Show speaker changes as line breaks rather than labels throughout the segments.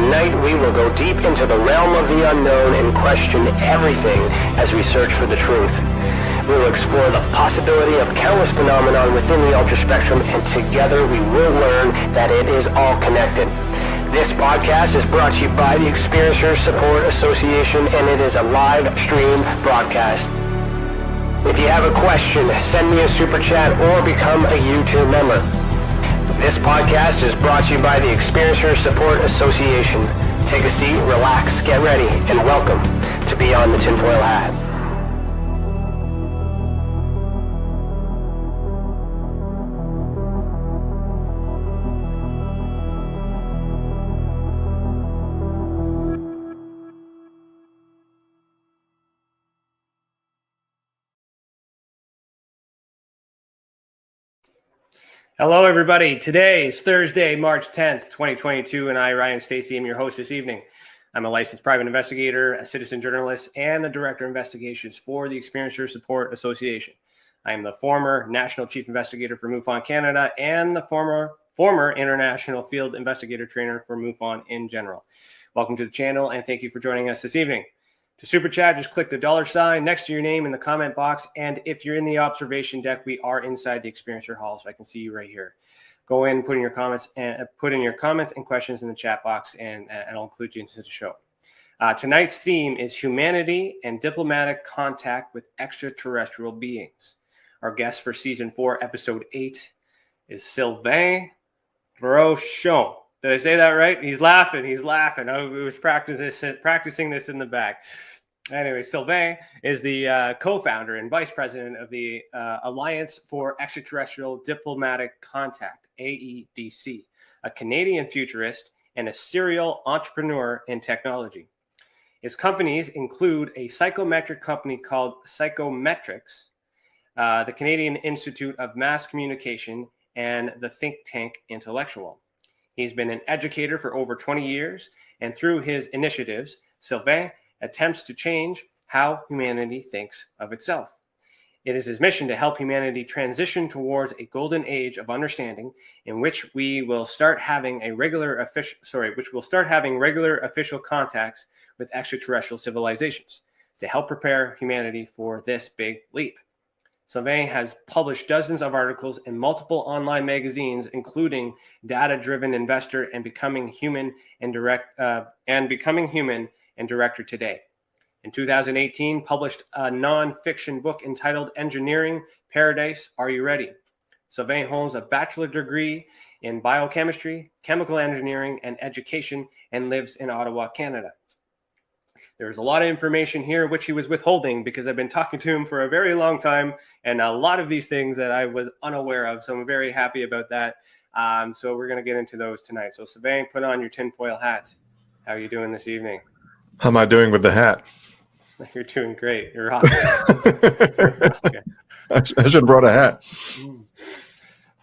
Tonight we will go deep into the realm of the unknown and question everything as we search for the truth. We will explore the possibility of countless phenomena within the ultra-spectrum, and together we will learn that it is all connected. This podcast is brought to you by the Experiencer Support Association, and it is a live stream broadcast. If you have a question, send me a super chat or become a YouTube member. This podcast is brought to you by the Experiencer Support Association. Take a seat, relax, get ready, and welcome to Beyond the Tinfoil Hat.
Hello, everybody. Today is Thursday, March 10th, 2022, and I, Ryan Stacey, am your host this evening. I'm a licensed private investigator, a citizen journalist, and the Director of Investigations for the Experiencer Support Association. I am the former National Chief Investigator for MUFON Canada and the former International Field Investigator Trainer for MUFON in general. Welcome to the channel, and thank you for joining us this evening. To super chat, just click the $sign next to your name in the comment box. And if you're in the observation deck, we are inside the Experiencer Hall, so I can see you right here. Go in, put in your comments and questions in the chat box, and I'll include you into the show. Tonight's theme is humanity and diplomatic contact with extraterrestrial beings. Our guest for season 4, episode 8, is Sylvain Rochon. Did I say that right? He's laughing. I was practicing this in the back. Anyway, Sylvain is the co-founder and vice president of the Alliance for Extraterrestrial Diplomatic Contact, AEDC, a Canadian futurist and a serial entrepreneur in technology. His companies include a psychometric company called CykoMetrix, the Canadian Institute of Mass Communication, and the think tank Intellectual. He's been an educator for over 20 years, and through his initiatives, Sylvain attempts to change how humanity thinks of itself. It is his mission to help humanity transition towards a golden age of understanding in which we will start having regular official contacts with extraterrestrial civilizations to help prepare humanity for this big leap. Sylvain has published dozens of articles in multiple online magazines, including Data-Driven Investor and Becoming Human and Director Today. In 2018, published a non-fiction book entitled Engineering Paradise, Are You Ready? Sylvain holds a bachelor degree in biochemistry, chemical engineering, and education, and lives in Ottawa, Canada. There's a lot of information here which he was withholding because I've been talking to him for a very long time, and a lot of these things that I was unaware of. So I'm very happy about that. So we're going to get into those tonight. So Sylvain, put on your tinfoil hat. How are you doing this evening?
How am I doing with the hat?
You're doing great. You're rocking. Okay.
I should have brought a hat.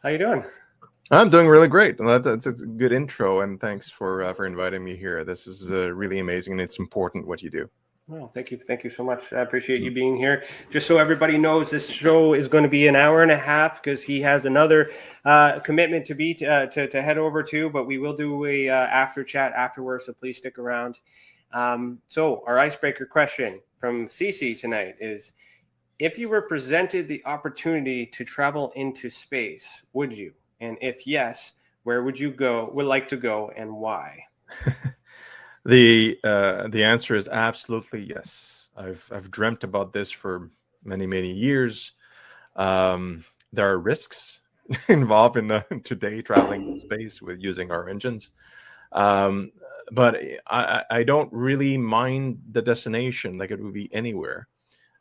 How you doing?
I'm doing really great. That's a good intro, and thanks for inviting me here. This is really amazing, and it's important what you do.
Well, thank you so much. I appreciate you being here. Just so everybody knows, this show is going to be an hour and a half because he has another commitment to head over to, but we will do a after chat afterwards, so please stick around. So our icebreaker question from Stacey tonight is, if you were presented the opportunity to travel into space, would you? And if yes, where would like to go, and why?
The answer is absolutely yes. I've dreamt about this for many years. There are risks involved in today traveling in space with using our engines, but I don't really mind the destination. Like, it would be anywhere.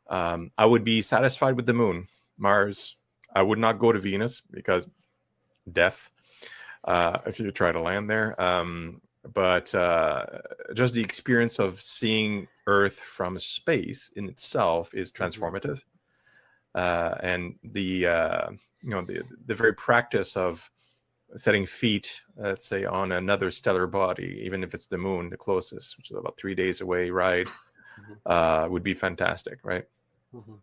I would be satisfied with the moon, Mars. I would not go to Venus because death if you try to land there. But just the experience of seeing Earth from space in itself is transformative. And the very practice of setting feet, let's say, on another stellar body, even if it's the moon, the closest, which is about 3 days away ride, would be fantastic, right?
Mm-hmm.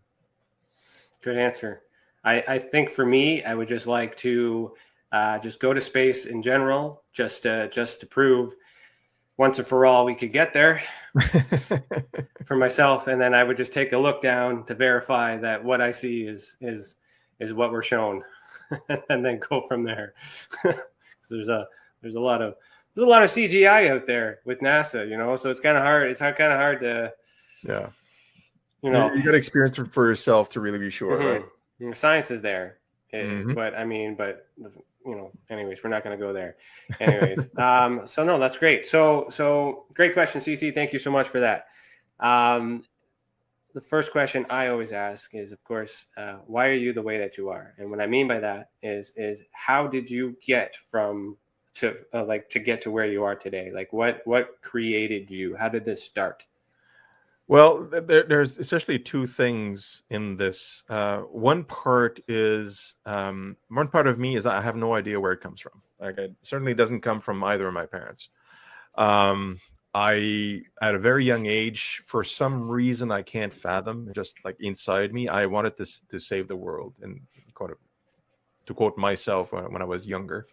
Good answer. I think for me, I would just like to just go to space in general, just to prove once and for all we could get there for myself, and then I would just take a look down to verify that what I see is what we're shown, and then go from there. there's a lot of CGI out there with NASA, so it's kind of hard. It's kind of hard to,
you got to experience it for yourself to really be sure, right?
Science is there, but anyways, we're not going to go there. Anyways, so no, that's great. So great question, CC. Thank you so much for that. The first question I always ask is, of course, why are you the way that you are? And what I mean by that is how did you get to get to where you are today? Like what created you? How did this start?
Well, there's essentially two things in this. One part of me is I have no idea where it comes from. Like, it certainly doesn't come from either of my parents. I, at a very young age, for some reason I can't fathom, just like inside me, I wanted to save the world, and to quote myself when I was younger,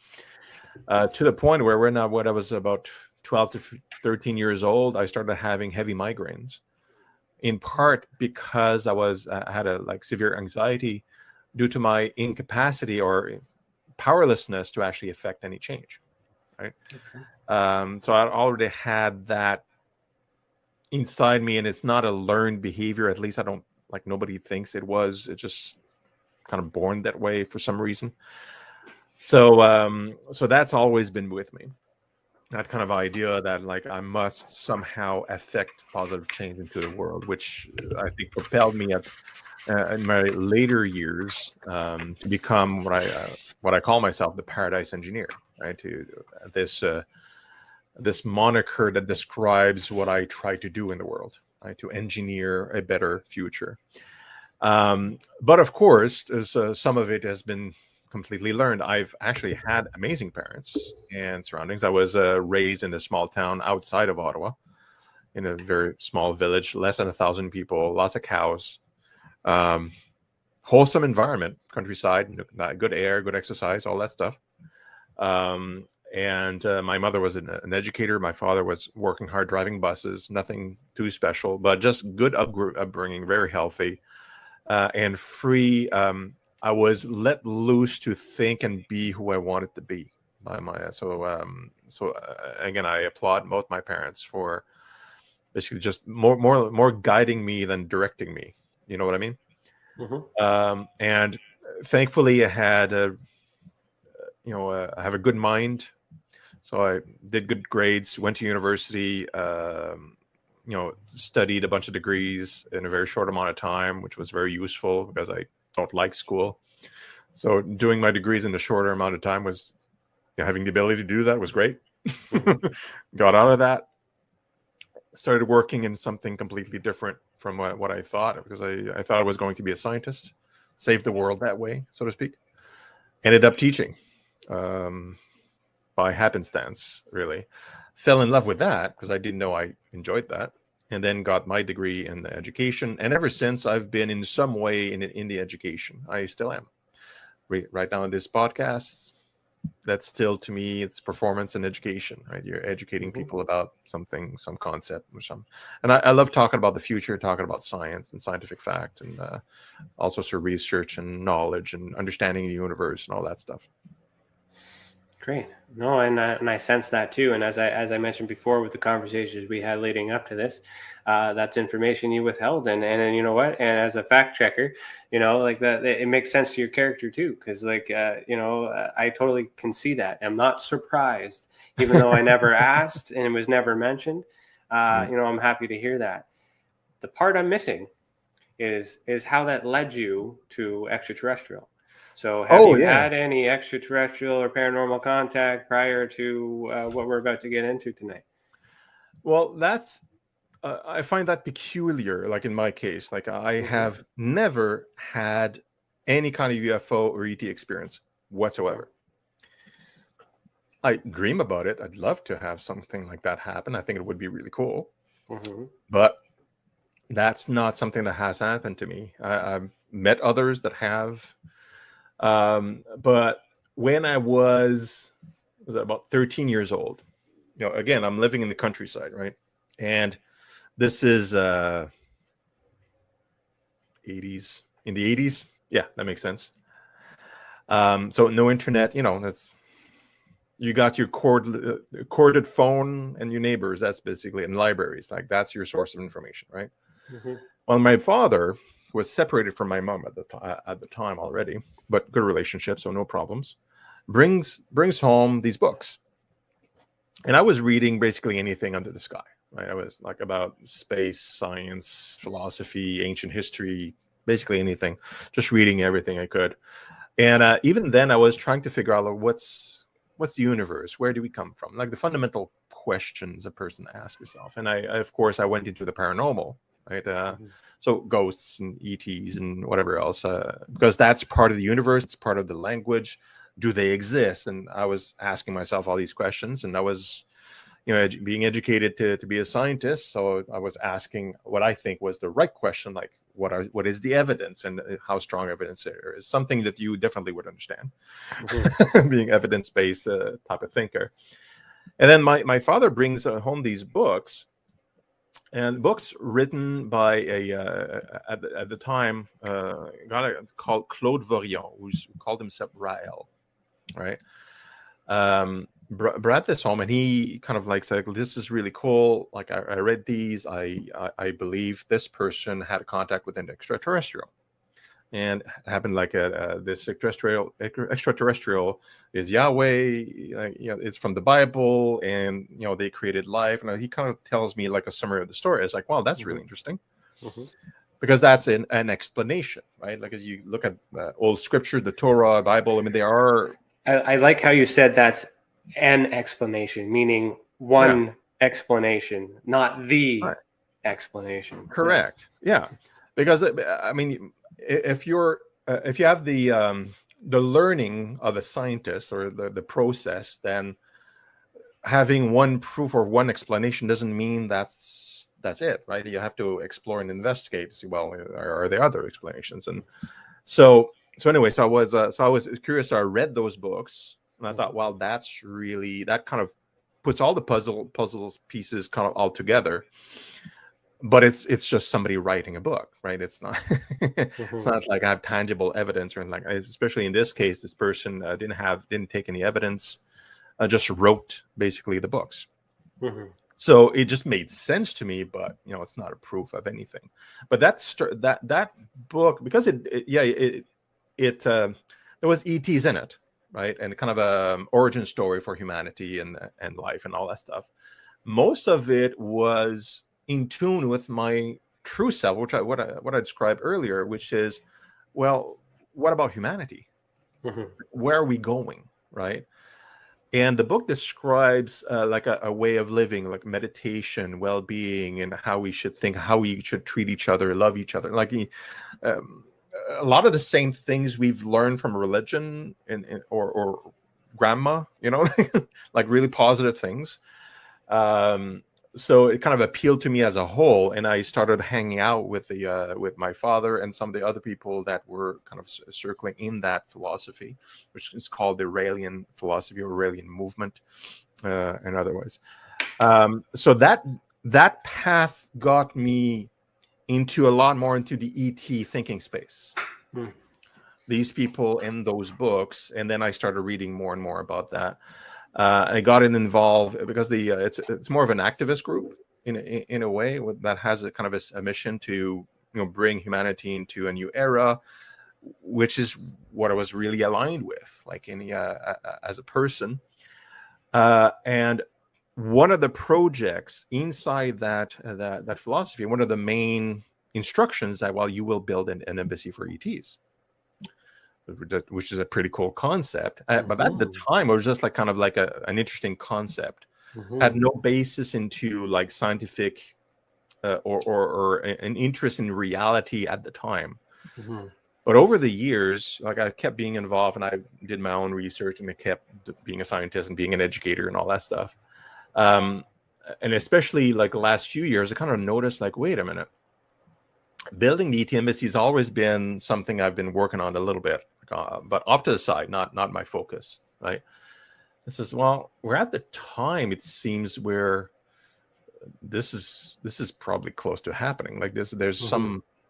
to the point where when I was about 12 to 13 years old, I started having heavy migraines. In part because I had a severe anxiety due to my incapacity or powerlessness to actually affect any change, right? Okay. So I already had that inside me, and it's not a learned behavior. At least nobody thinks it was. It's just kind of born that way for some reason. So that's always been with me. That kind of idea that I must somehow affect positive change into the world, which I think propelled me in my later years to become what I call myself, the Paradise Engineer, right? To this moniker that describes what I try to do in the world, right? To engineer a better future. But of course, some of it has been completely learned. I've actually had amazing parents and surroundings. I was raised in a small town outside of Ottawa, in a very small village, less than 1,000 people, lots of cows, wholesome environment, countryside, good air, good exercise, all that stuff. And my mother was an educator. My father was working hard, driving buses, nothing too special, but just good upbringing, very healthy and free. I was let loose to think and be who I wanted to be. Again, I applaud both my parents for basically just more guiding me than directing me. You know what I mean? Mm-hmm. And thankfully, I had I have a good mind, so I did good grades, went to university, studied a bunch of degrees in a very short amount of time, which was very useful because I don't like school. So doing my degrees in a shorter amount of time was, having the ability to do that was great. Got out of that, started working in something completely different from what I thought, because I thought I was going to be a scientist, save the world that way, so to speak. Ended up teaching by happenstance, really. Fell in love with that because I didn't know I enjoyed that. And then got my degree in education. And ever since, I've been in some way in the education. I still am. Right now in this podcast, that's still, to me, it's performance and education, right? You're educating people about something, some concept or some. And I love talking about the future, talking about science and scientific fact, and also sort of research and knowledge and understanding the universe and all that stuff.
Great. No, and I sense that too. And as I mentioned before, with the conversations we had leading up to this, that's information you withheld. And you know what? And as a fact checker, that it makes sense to your character too, because I totally can see that. I'm not surprised, even though I never asked and it was never mentioned. I'm happy to hear that. The part I'm missing is how that led you to extraterrestrial. So have you had any extraterrestrial or paranormal contact prior to what we're about to get into tonight?
Well, that's I find that peculiar. Like in my case, I have never had any kind of UFO or ET experience whatsoever. I dream about it. I'd love to have something like that happen. I think it would be really cool. Mm-hmm. But that's not something that has happened to me. I've met others that have. But when I was about 13 years old, again, I'm living in the countryside, right? And this is 80s, in the 80s. Yeah, that makes sense. So no internet, that's, you got your corded phone and your neighbors. That's basically in libraries. Like, that's your source of information, right?
Mm-hmm.
Well, my father was separated from my mom at the time already, but good relationship, so no problems. Brings home these books, and I was reading basically anything under the sky, right? I was like about space, science, philosophy, ancient history, basically anything, just reading everything I could. And even then, I was trying to figure out, like, what's the universe? Where do we come from? Like the fundamental questions a person asks herself. And I of course, I went into the paranormal, right? So ghosts and ETs and whatever else, because that's part of the universe. It's part of the language. Do they exist? And I was asking myself all these questions, and I was, being educated to be a scientist. So I was asking what I think was the right question, like what is the evidence, and how strong evidence there is. Something that you definitely would understand, being evidence-based type of thinker. And then my father brings home these books, and books written by at the time guy called Claude Vorion, who called himself Rael, right? Brought this home, and he kind of like said, this is really cool. Like, I read these. I believe this person had a contact with an extraterrestrial, and it happened like this extraterrestrial is Yahweh. It's from the Bible, and they created life. And he kind of tells me like a summary of the story. It's like, wow, that's really interesting. Because that's an explanation, right? Like, as you look at old scripture, the Torah, Bible, I mean, they are.
I like how you said that's an explanation, meaning one explanation, not the explanation.
Correct. Yes. Yeah, because I mean, if you have the learning of a scientist, or the process, then having one proof or one explanation doesn't mean that's it, right? You have to explore and investigate to see, well, are there other explanations? And so anyway, so I was curious. So I read those books, and I thought, wow, that kind of puts all the puzzles pieces kind of all together. But it's just somebody writing a book, right? It's not it's not like I have tangible evidence or anything like that. Especially in this case, this person didn't take any evidence, just wrote basically the books. So it just made sense to me, but it's not a proof of anything. But that book, because there was ETs in it, right? And kind of a origin story for humanity and life and all that stuff. Most of it was in tune with my true self, which what I described earlier, which is, well, what about humanity? Where are we going, right? And the book describes like a way of living, like meditation, well-being, and how we should think, how we should treat each other, love each other. Like a lot of the same things we've learned from religion or grandma, like really positive things. So it kind of appealed to me as a whole, and I started hanging out with my father and some of the other people that were kind of circling in that philosophy, which is called the Raelian philosophy or Raelian movement, and otherwise. So that path got me into a lot more into the ET thinking space. These people in those books, and then I started reading more and more about that. I got involved because it's more of an activist group in a way that has a kind of a mission to bring humanity into a new era, which is what I was really aligned with, like as a person. And one of the projects inside that philosophy, one of the main instructions that, well, you will build an embassy for ETs, which is a pretty cool concept. But at the time, it was just like kind of like an interesting concept. Had no basis into like scientific or an interest in reality at the time. But over the years, like, I kept being involved, and I did my own research, and I kept being a scientist and being an educator and all that stuff. And especially like the last few years, I kind of noticed, like, wait a minute. Building the ET embassy has always been something I've been working on a little bit, but off to the side, not my focus, right? This is, well, we're at the time, it seems, where this is probably close to happening. Like this, there's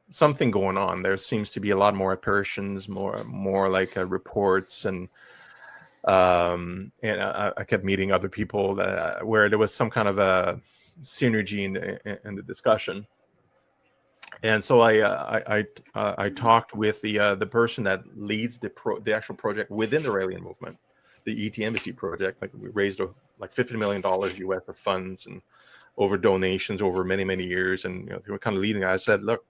something going on. There seems to be a lot more apparitions, more like reports, and I kept meeting other people that where there was some kind of a synergy in the discussion. And so I talked with the person that leads the actual project within the Raelian movement, the ET Embassy project. Like we raised like $50 million US of funds and over donations over many years, and they were kind of leading. I said, look,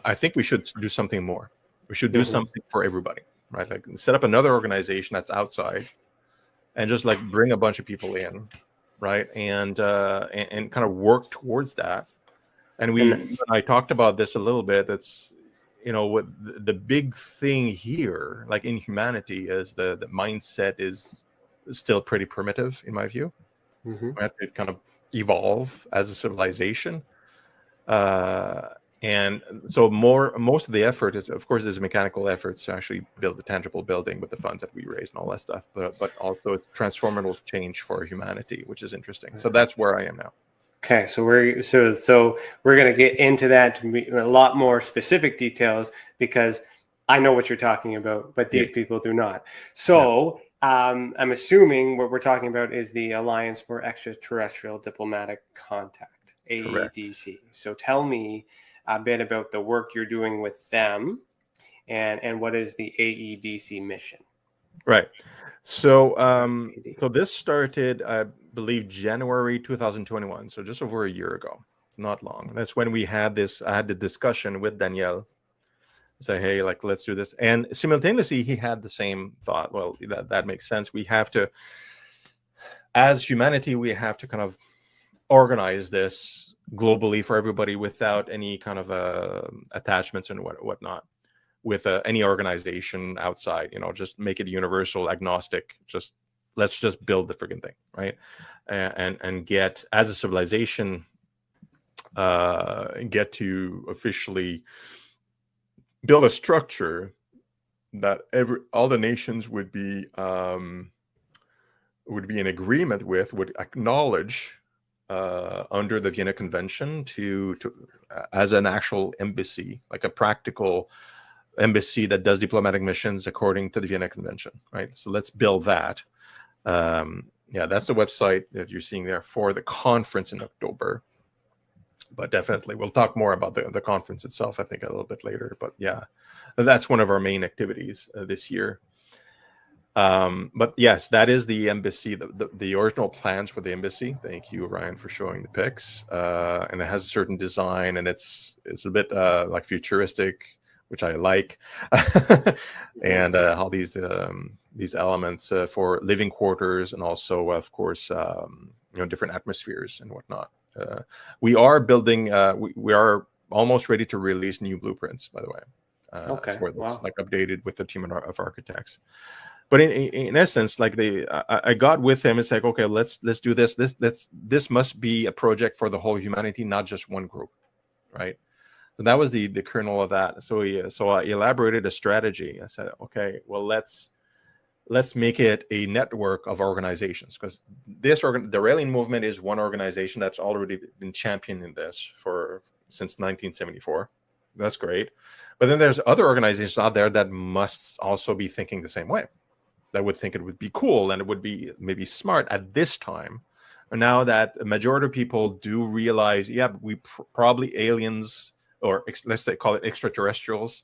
I think we should do something more. We should do something for everybody, right? Like set up another organization that's outside, and just like bring a bunch of people in, right? And kind of work towards that. And I talked about this a little bit. That's what the big thing here, like in humanity, is the mindset is still pretty primitive, in my view. We have to kind of evolve as a civilization, and so most of the effort is, of course, there's mechanical efforts to actually build a tangible building with the funds that we raise and all that stuff, but also it's transformative change for humanity, which is interesting. So that's where I am now.
Okay, so we're going to get into that to be a lot more specific details, because I know what you're talking about, but these people do not. So I'm assuming what we're talking about is the Alliance for Extraterrestrial Diplomatic Contact, AEDC. Correct. So tell me a bit about the work you're doing with them, and what is the AEDC mission?
Right. So so this started, I believe, January 2021. So just over a year ago. It's not long. That's when I had the discussion with Daniel. Say, hey, like, let's do this. And simultaneously, he had the same thought. Well, that makes sense. We have to, as humanity, we have to kind of organize this globally for everybody without any kind of attachments and whatnot with any organization outside. Just make it universal, agnostic. Let's just build the freaking thing, right? And get, as a civilization, get to officially build a structure that all the nations would be in agreement with, would acknowledge under the Vienna Convention to as an actual embassy, like a practical embassy that does diplomatic missions according to the Vienna Convention, right? So let's build that. That's the website that you're seeing there for the conference in October. But definitely, we'll talk more about the conference itself, I think, a little bit later. But yeah, that's one of our main activities this year. But yes, that is the embassy, the original plans for the embassy. Thank you, Ryan, for showing the pics. And it has a certain design, and it's a bit like futuristic, which I like, and all these elements for living quarters, and also, of course, different atmospheres and whatnot. We are building. We are almost ready to release new blueprints, by the way. For this, like updated with the team of architects. But in essence, like I got with him. It's like, okay, let's do this. This must be a project for the whole humanity, not just one group, right? So that was the kernel of that. So I elaborated a strategy. I said, okay, well, let's make it a network of organizations, because the Raelian movement is one organization that's already been championing this since 1974. That's great. But then there's other organizations out there that must also be thinking the same way, that would think it would be cool and it would be maybe smart at this time. And now that a majority of people do realize, we probably aliens, or let's say call it extraterrestrials,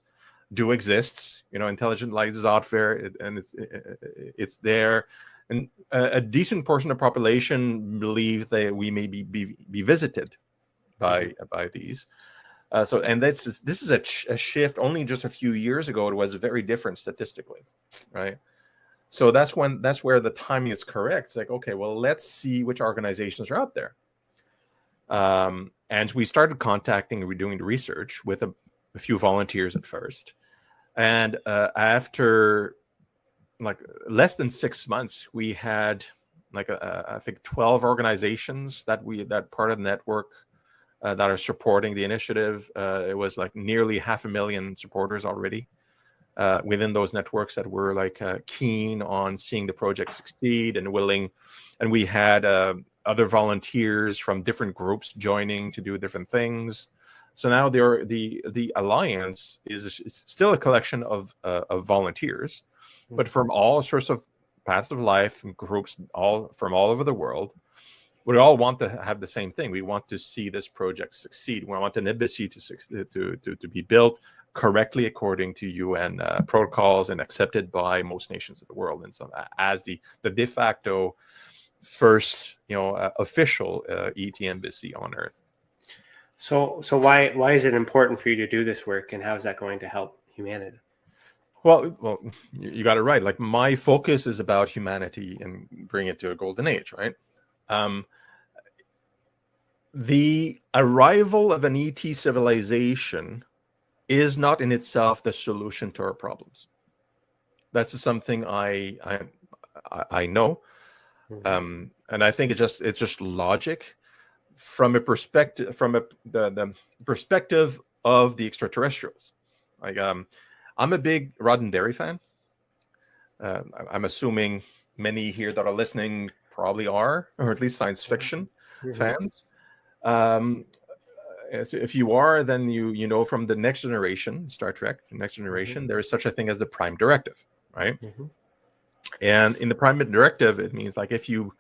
do exist. Intelligent life is out there, and it's there, and a decent portion of the population believe that we may be visited by these. And this is a shift. Only just a few years ago, it was very different statistically, right? So that's where the timing is correct. It's like, okay, well, let's see which organizations are out there. And we started contacting and doing the research with a few volunteers at first. And after like less than 6 months, we had like I think 12 organizations that part of the network that are supporting the initiative. It was like nearly 500,000 supporters already. within those networks that were like keen on seeing the project succeed and willing. And we had other volunteers from different groups joining to do different things. So now the alliance is still a collection of volunteers, but from all sorts of paths of life and groups, all from all over the world. We all want to have the same thing. We want to see this project succeed. We want an embassy to be built correctly according to UN protocols and accepted by most nations of the world, and so as the de facto first, official ET embassy on Earth.
So why is it important for you to do this work, and how is that going to help humanity?
Well, you got it right. Like, my focus is about humanity and bring it to a golden age, right? The arrival of an ET civilization is not in itself the solution to our problems. That's something I know, and I think it's just logic from the perspective of the extraterrestrials. Like, I'm a big Roddenberry fan. I'm assuming many here that are listening probably are, or at least science fiction fans. So if you are, then you know from the Next Generation, Star Trek, Next Generation, there is such a thing as the Prime Directive, right? And in the Prime Directive, it means like if you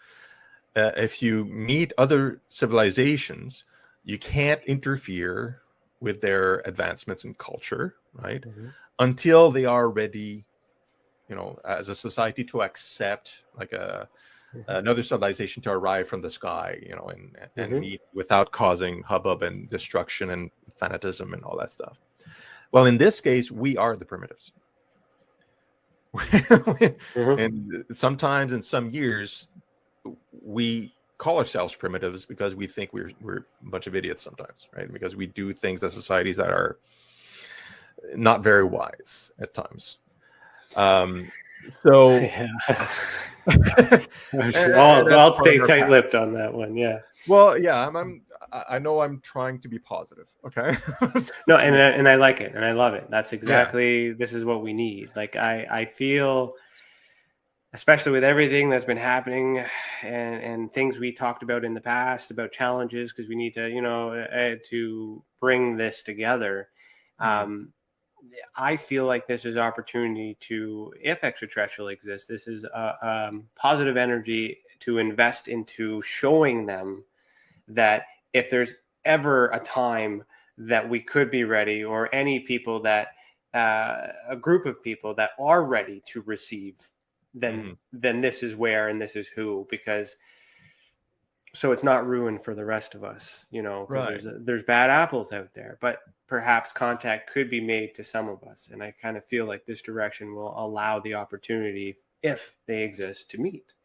meet other civilizations, you can't interfere with their advancements in culture, right? Until they are ready, as a society, to accept like another civilization to arrive from the sky, and meet without causing hubbub and destruction and fanatism and all that stuff. Well, in this case, we are the primitives. And sometimes in some years, we call ourselves primitives because we think we're a bunch of idiots sometimes, right? Because we do things as societies that are not very wise at times. So
I'll stay tight-lipped on that one. Yeah.
Well, yeah, I know I'm trying to be positive. Okay.
No, and I like it and I love it. That's exactly this is what we need. Like I feel, especially with everything that's been happening and things we talked about in the past about challenges, because we need to to bring this together. I feel like this is opportunity to, if extraterrestrial exists, this is a positive energy to invest into showing them that if there's ever a time that we could be ready, or any people that a group of people that are ready to receive, then this is where and this is who, because so it's not ruined for the rest of us,
right.
There's bad apples out there, but perhaps contact could be made to some of us. And I kind of feel like this direction will allow the opportunity, if they exist, to meet.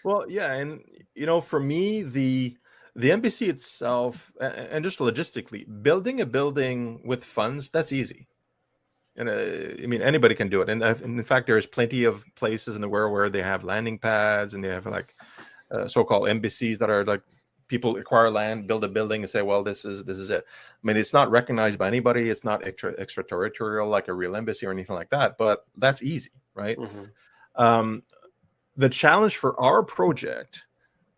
Well, yeah. And, for me, the embassy itself, and just logistically, building a building with funds, that's easy. And anybody can do it. And in fact, there's plenty of places in the world where they have landing pads and they have like so-called embassies that are like, people acquire land, build a building, and say, well, this is it. I mean, it's not recognized by anybody. It's not extraterritorial like a real embassy or anything like that, but that's easy, right? The challenge for our project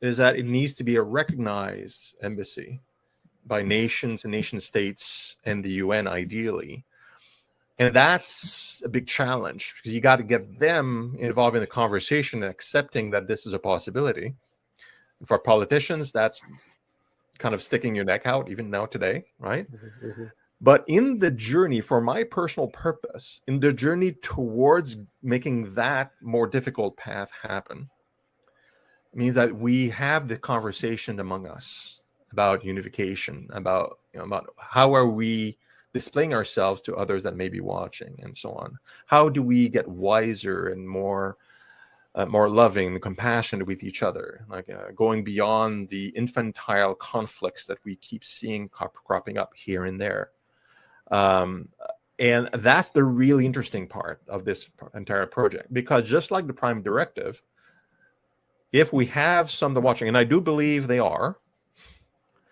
is that it needs to be a recognized embassy by nations and nation states and the UN, ideally. And that's a big challenge, because you got to get them involved in the conversation and accepting that this is a possibility. For politicians, that's kind of sticking your neck out even now today, right? But in the journey, for my personal purpose, in the journey towards making that more difficult path happen, means that we have the conversation among us about unification, about how are we displaying ourselves to others that may be watching, and so on. How do we get wiser and more loving and compassionate with each other, like going beyond the infantile conflicts that we keep seeing cropping up here and there. And that's the really interesting part of this entire project, because just like the Prime Directive, if we have some that are watching, and I do believe they are,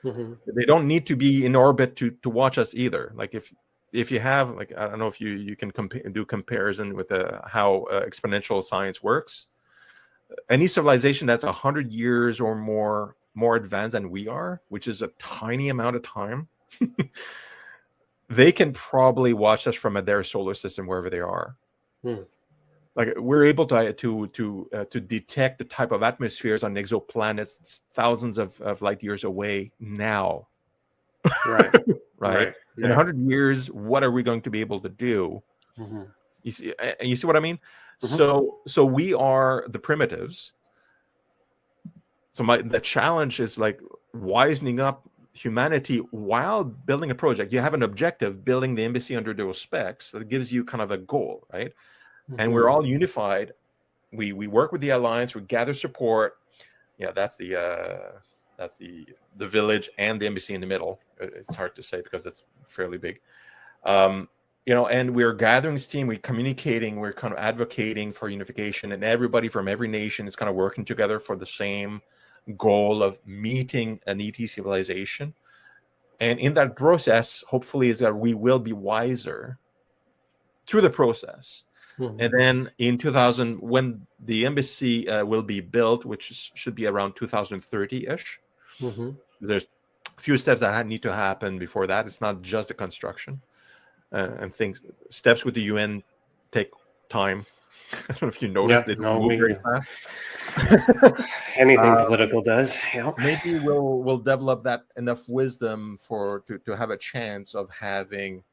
they don't need to be in orbit to watch us either. Like if if you have, like, I don't know if you can do comparison with how exponential science works. Any civilization that's 100 years or more advanced than we are, which is a tiny amount of time, they can probably watch us from their solar system wherever they are. Like, we're able to detect the type of atmospheres on exoplanets thousands of light years away now.
Right.
Right. In 100 years, what are we going to be able to do? You see what I mean? So we are the primitives. So the challenge is like wisening up humanity while building a project. You have an objective, building the embassy under those specs that gives you kind of a goal, right? And we're all unified. We work with the alliance. We gather support. Yeah, that's the village and the embassy in the middle. It's hard to say because it's fairly big. And we're gathering steam. We're communicating. We're kind of advocating for unification, and everybody from every nation is kind of working together for the same goal of meeting an ET civilization. And in that process, hopefully, is that we will be wiser through the process. And then in 2000, when the embassy will be built, which should be around 2030-ish, there's a few steps that need to happen before that. It's not just the construction. And steps with the UN take time. I don't know if you noticed it. Move very fast.
Anything political does.
Maybe we'll develop that enough wisdom to have a chance of having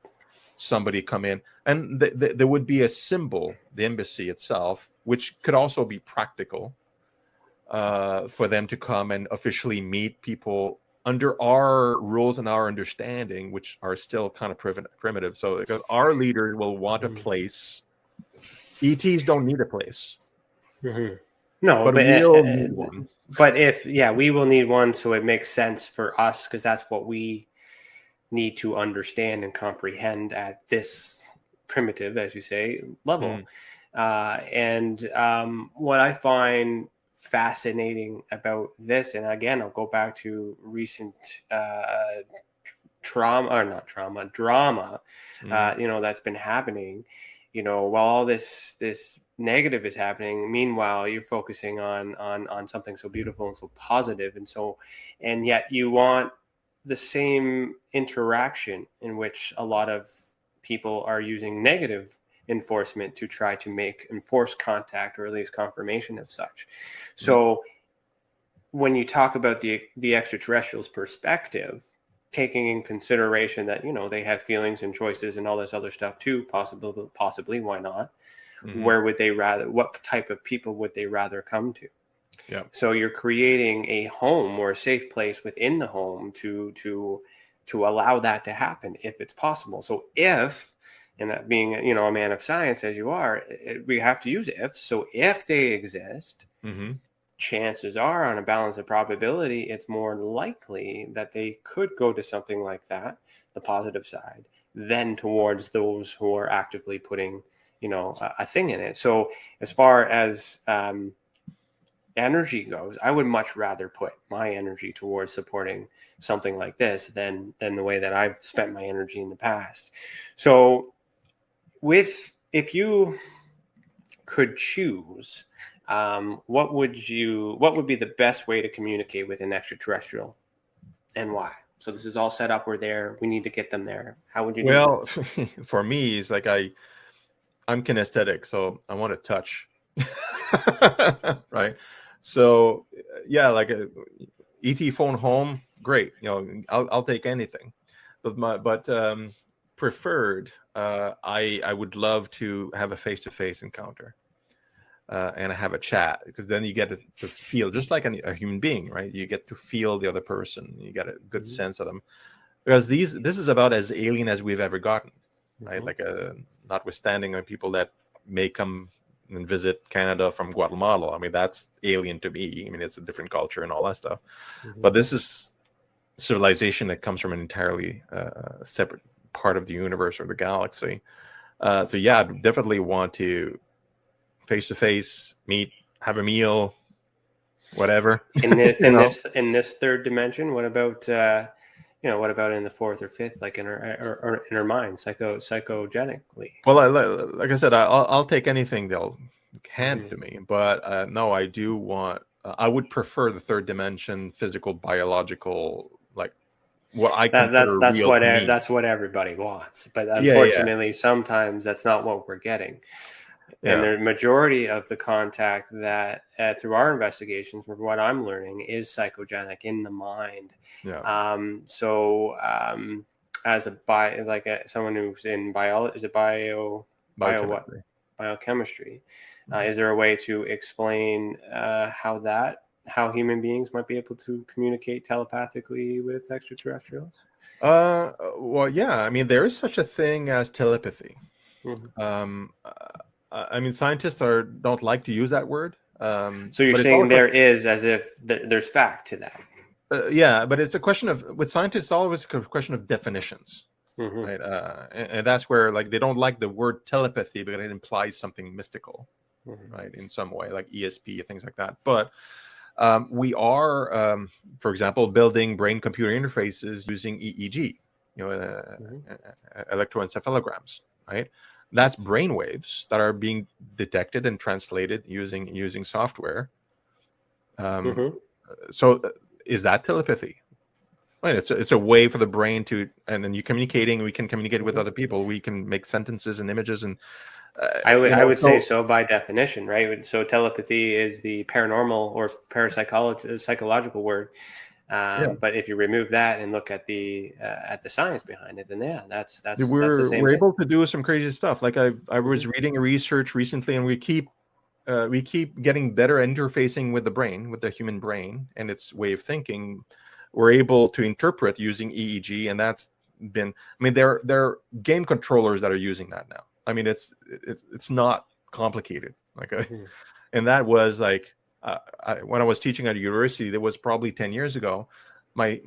somebody come in, and there would be a symbol, the embassy itself, which could also be practical for them to come and officially meet people under our rules and our understanding, which are still kind of primitive. So because our leaders will want a place, ETs don't need a place.
No,
but we'll need one.
But we will need one, so it makes sense for us, because that's what we need to understand and comprehend at this primitive, as you say, level. And what I find fascinating about this, and again, I'll go back to recent drama, that's been happening, while all this negative is happening, meanwhile you're focusing on something so beautiful and so positive, and yet you want the same interaction in which a lot of people are using negative enforcement to try to make enforced contact, or at least confirmation of such. So when you talk about the extraterrestrials' perspective, taking in consideration that they have feelings and choices and all this other stuff too, possibly why not? Where would they rather? What type of people would they rather come to? Yeah. So you're creating a home or a safe place within the home to allow that to happen if it's possible. So if, and that being a man of science as you are, we have to use ifs. So if they exist, chances are, on a balance of probability, it's more likely that they could go to something like that, the positive side, than towards those who are actively putting a thing in it. So as far as energy goes, I would much rather put my energy towards supporting something like this than the way that I've spent my energy in the past. So if you could choose, what would be the best way to communicate with an extraterrestrial, and why? So this is all set up. We're there. We need to get them there. How would you do that?
For me, it's like I'm kinesthetic, so I want to touch. Right. So yeah, like a ET phone home, great. I'll take anything. But preferred, I would love to have a face-to-face encounter and have a chat, because then you get to feel just like a human being, right? You get to feel the other person. You get a good sense of them, because this is about as alien as we've ever gotten, right? Like notwithstanding people that may come and visit Canada from Guatemala. I mean, that's alien to me. I mean, it's a different culture and all that stuff. But this is civilization that comes from an entirely separate part of the universe or the galaxy. So yeah, I'd definitely want to face-to-face meet, have a meal, whatever.
In this third dimension, what about what about in the fourth or fifth, like in her mind, psychogenically?
Well, like I said, I'll take anything they'll hand to me, but no, I do want. I would prefer the third dimension, physical, biological, like what I consider real to me.
That's what everybody wants, but
Yeah,
unfortunately, sometimes that's not what we're getting. And the majority of the contact that through our investigations, from what I'm learning, is psychogenic in the mind.
Yeah.
As someone who's in biology, is it biochemistry? Is there a way to explain how human beings might be able to communicate telepathically with extraterrestrials?
Well, yeah. I mean, there is such a thing as telepathy. I mean, scientists don't like to use that word.
So you're saying there is, as if there's fact to that.
Yeah, but it's a question of, with scientists, it's always a question of definitions, right? And that's where, like, they don't like the word telepathy because it implies something mystical, right? In some way, like ESP, things like that. But we are, for example, building brain-computer interfaces using EEG, electroencephalograms, right? That's brain waves that are being detected and translated using software. So is that telepathy? Right. It's a way for the brain to, and then you communicating. We can communicate with other people. We can make sentences and images, and
I would say so by definition, right? So telepathy is the paranormal or psychological word. But if you remove that and look at the science behind it, then that's the same
we're
thing.
able to do some crazy stuff. Like I was reading a research recently, and we keep getting better interfacing with the brain, with the human brain and its way of thinking. We're able to interpret using EEG, and that's been. I mean, there are game controllers that are using that now. I mean, it's not complicated. Like, and that was like. When I was teaching at a university, that was probably 10 years ago, my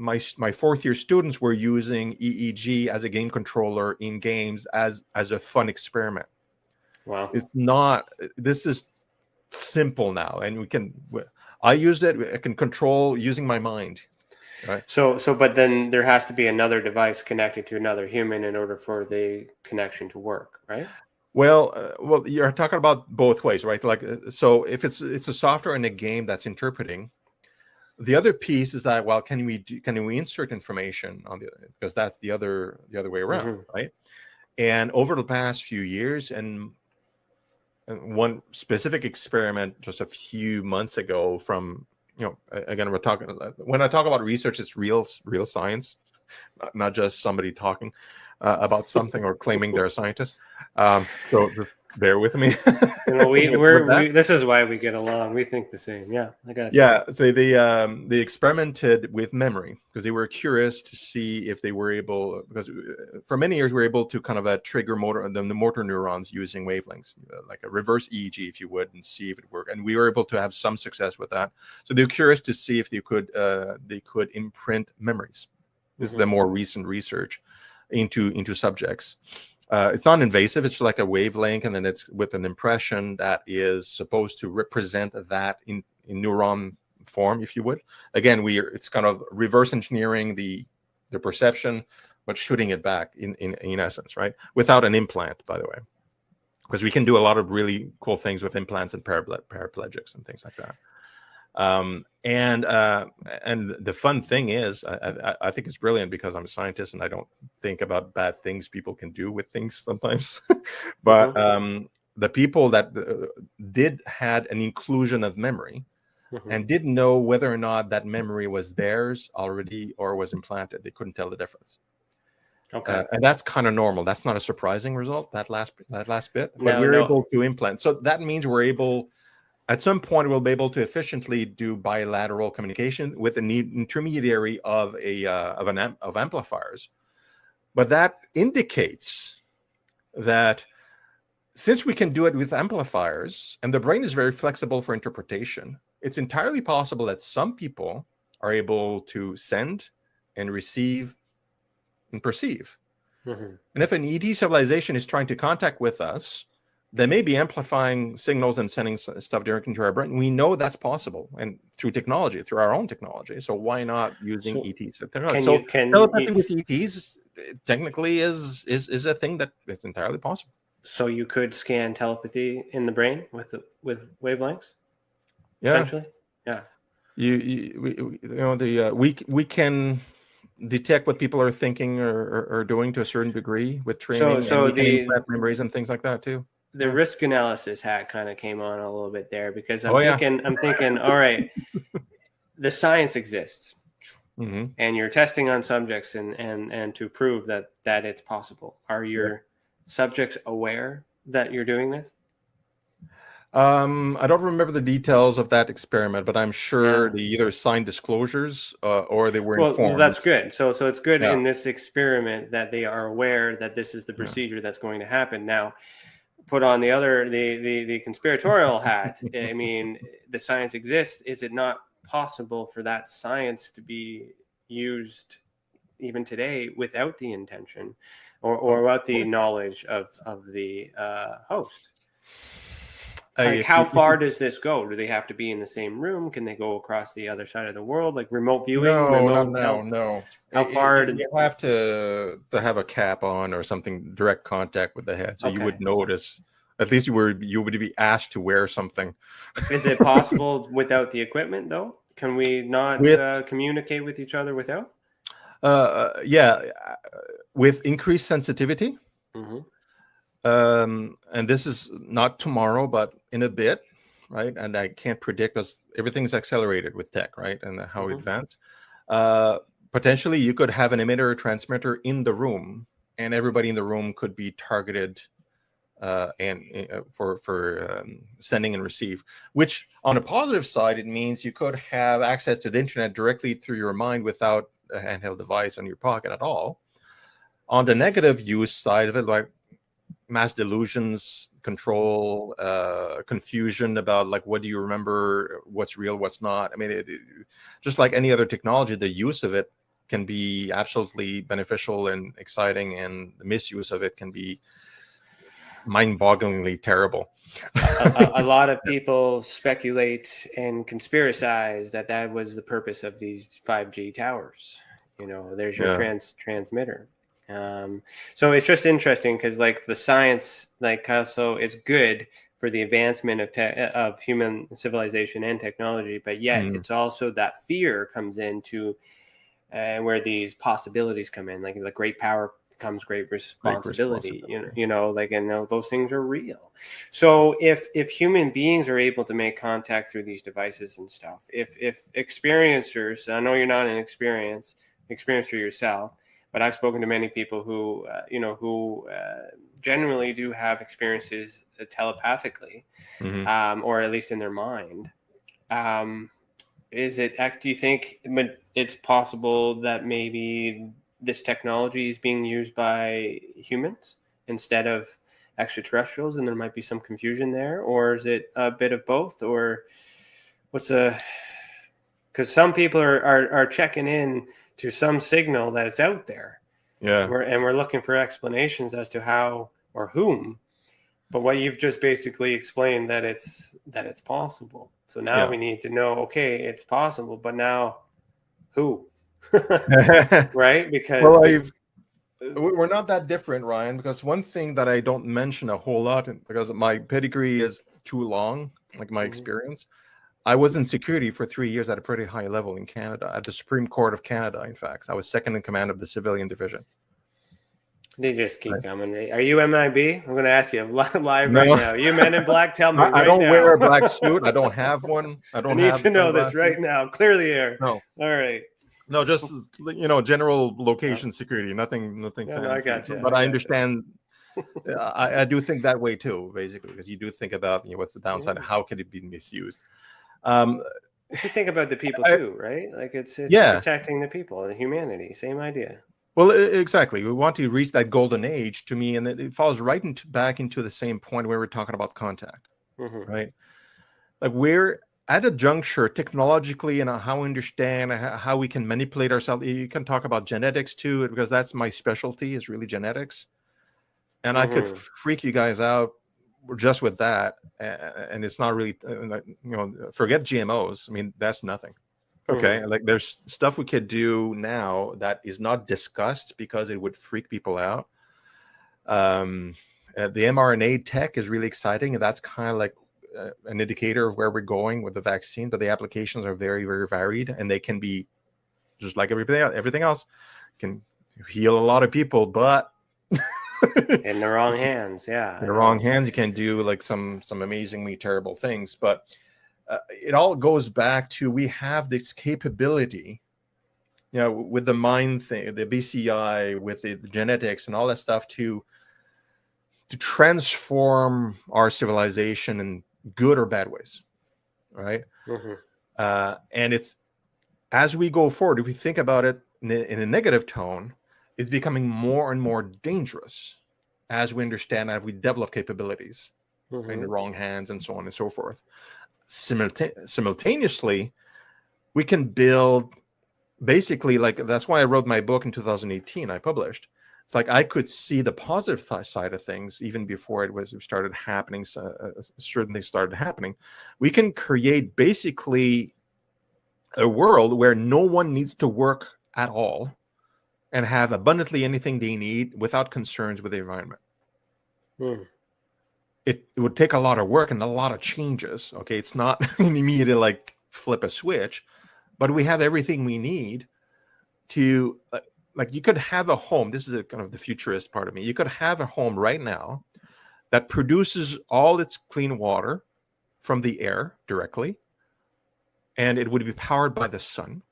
fourth year students were using EEG as a game controller in games as a fun experiment.
Wow.
This is simple now, and I used it. I can control using my mind. Right.
So, but then there has to be another device connected to another human in order for the connection to work, right?
Well, you're talking about both ways, right? Like, so if it's a software in a game that's interpreting, the other piece is that, well, can we insert information on because that's the other way around, right? And over the past few years, and one specific experiment just a few months ago, from again, when I talk about research, it's real science, not just somebody talking about something or claiming they're a scientist. So bear with me.
This is why we get along. We think the same. Yeah, I got you.
Yeah. So they experimented with memory because they were curious to see if they were able, because for many years we were able to kind of trigger the motor neurons using wavelengths, like a reverse EEG, if you would, and see if it worked. And we were able to have some success with that. So they were curious to see if they could imprint memories. This is the more recent research into subjects. It's non-invasive. It's like a wavelength, and then it's with an impression that is supposed to represent that in neuron form, if you would. Again, it's kind of reverse engineering the perception, but shooting it back in essence, right? Without an implant, by the way, because we can do a lot of really cool things with implants and paraplegics and things like that. And the fun thing is, I think it's brilliant because I'm a scientist and I don't think about bad things people can do with things sometimes. But the people that had an inclusion of memory and didn't know whether or not that memory was theirs already or was implanted, they couldn't tell the difference. Okay, and that's kind of normal. That's not a surprising result, that last bit. But we're able to implant, so that means we're able. At some point, we'll be able to efficiently do bilateral communication with an intermediary of amplifiers. But that indicates that since we can do it with amplifiers, and the brain is very flexible for interpretation, it's entirely possible that some people are able to send and receive and perceive. And if an ET civilization is trying to contact with us, they may be amplifying signals and sending stuff directly into our brain. We know that's possible, and through technology, through our own technology. So why not using ETs? So telepathy with ETs technically is a thing that is entirely possible.
So you could scan telepathy in the brain with wavelengths.
Yeah.
Essentially, yeah.
We can detect what people are thinking or doing to a certain degree with training.
So
and we can implant memories and things like that too.
The risk analysis hat kind of came on a little bit there, because I'm thinking, all right, the science exists, and you're testing on subjects and to prove that it's possible. Are your subjects aware that you're doing this?
I don't remember the details of that experiment, but I'm sure they either signed disclosures or they were informed.
Well, that's good. So it's good in this experiment that they are aware that this is the procedure that's going to happen. Now, put on the conspiratorial hat. I mean, the science exists. Is it not possible for that science to be used even today without the intention or without the knowledge of the host? Like, how far does this go? Do they have to be in the same room? Can they go across the other side of the world, like remote viewing?
No.
How far?
You have to have a cap on or something, direct contact with the head, so you would notice. At least you would be asked to wear something. Is
it possible without the equipment, though? Can we not communicate with each other without?
With increased sensitivity. And this is not tomorrow, but in a bit, right? And I can't predict, because everything's accelerated with tech, right? And how advanced. Potentially, you could have an emitter or transmitter in the room, and everybody in the room could be targeted for sending and receive. Which, on a positive side, it means you could have access to the internet directly through your mind without a handheld device in your pocket at all. On the negative use side of it, like mass delusions, control, confusion about like what do you remember, what's real, what's not. I mean, just like any other technology, the use of it can be absolutely beneficial and exciting, and the misuse of it can be mind-bogglingly terrible.
A lot of people speculate and conspiracize that was the purpose of these 5G towers. There's your transmitter. So it's just interesting, because like the science, like also is good for the advancement of human civilization and technology, but yet it's also that fear comes into where these possibilities come in. Like the great power comes great responsibility. And those things are real. So if human beings are able to make contact through these devices and stuff, if experiencers, I know you're not an experiencer yourself, but I've spoken to many people who generally do have experiences telepathically, or at least in their mind. Do you think it's possible that maybe this technology is being used by humans instead of extraterrestrials, and there might be some confusion there? Or is it a bit of both? Or because some people are checking in to some signal that it's out there. We're looking for explanations as to how or whom. But what you've just basically explained, that it's possible. So now we need to know, okay, it's possible, but now who? Right? Because
we're not that different, Ryan, because one thing that I don't mention a whole lot, because my pedigree is too long, like my experience, I was in security for 3 years at a pretty high level in Canada, at the Supreme Court of Canada, in fact. I was second in command of the civilian division.
They just keep coming. Are you MIB? I'm going to ask you live right now. Are you Men in Black? Tell me
I don't wear a black suit. I don't have one. I
need to know this right now. Clear the air.
No.
All right.
No, just general location security. Nothing fancy.
I got you.
But I understand. I do think that way too, basically, because you do think about what's the downside. How can it be misused?
You think about the people too, right? Like it's protecting the people, the humanity. Same idea.
Well, exactly. We want to reach that golden age, to me, and it falls right back into the same point where we're talking about contact, right? Like we're at a juncture technologically, and how we understand how we can manipulate ourselves. You can talk about genetics too, because that's my specialty, is really genetics. And I could freak you guys out just with that, and it's not really, forget GMOs. I mean, that's nothing. Okay, like there's stuff we could do now that is not discussed because it would freak people out. The mRNA tech is really exciting, and that's kind of like an indicator of where we're going with the vaccine. But the applications are very, very varied, and they can be just like everything else can heal a lot of people, but
in the wrong hands, yeah.
In the wrong hands, you can do like some amazingly terrible things. But it all goes back to we have this capability, with the mind thing, the BCI, with the genetics and all that stuff to transform our civilization in good or bad ways, right? And it's, as we go forward, if we think about it in a negative tone, it's becoming more and more dangerous as we understand, as we develop capabilities in the wrong hands and so on and so forth. Simultaneously, we can build basically, like, that's why I wrote my book in 2018. I published. It's like I could see the positive side of things even before it started happening. Certain things started happening. We can create basically a world where no one needs to work at all and have abundantly anything they need without concerns with the environment. It would take a lot of work and a lot of changes. Okay, it's not an immediate like flip a switch, but we have everything we need to like you could have a home. This is a kind of the futurist part of me. You could have a home right now that produces all its clean water from the air directly, and it would be powered by the sun.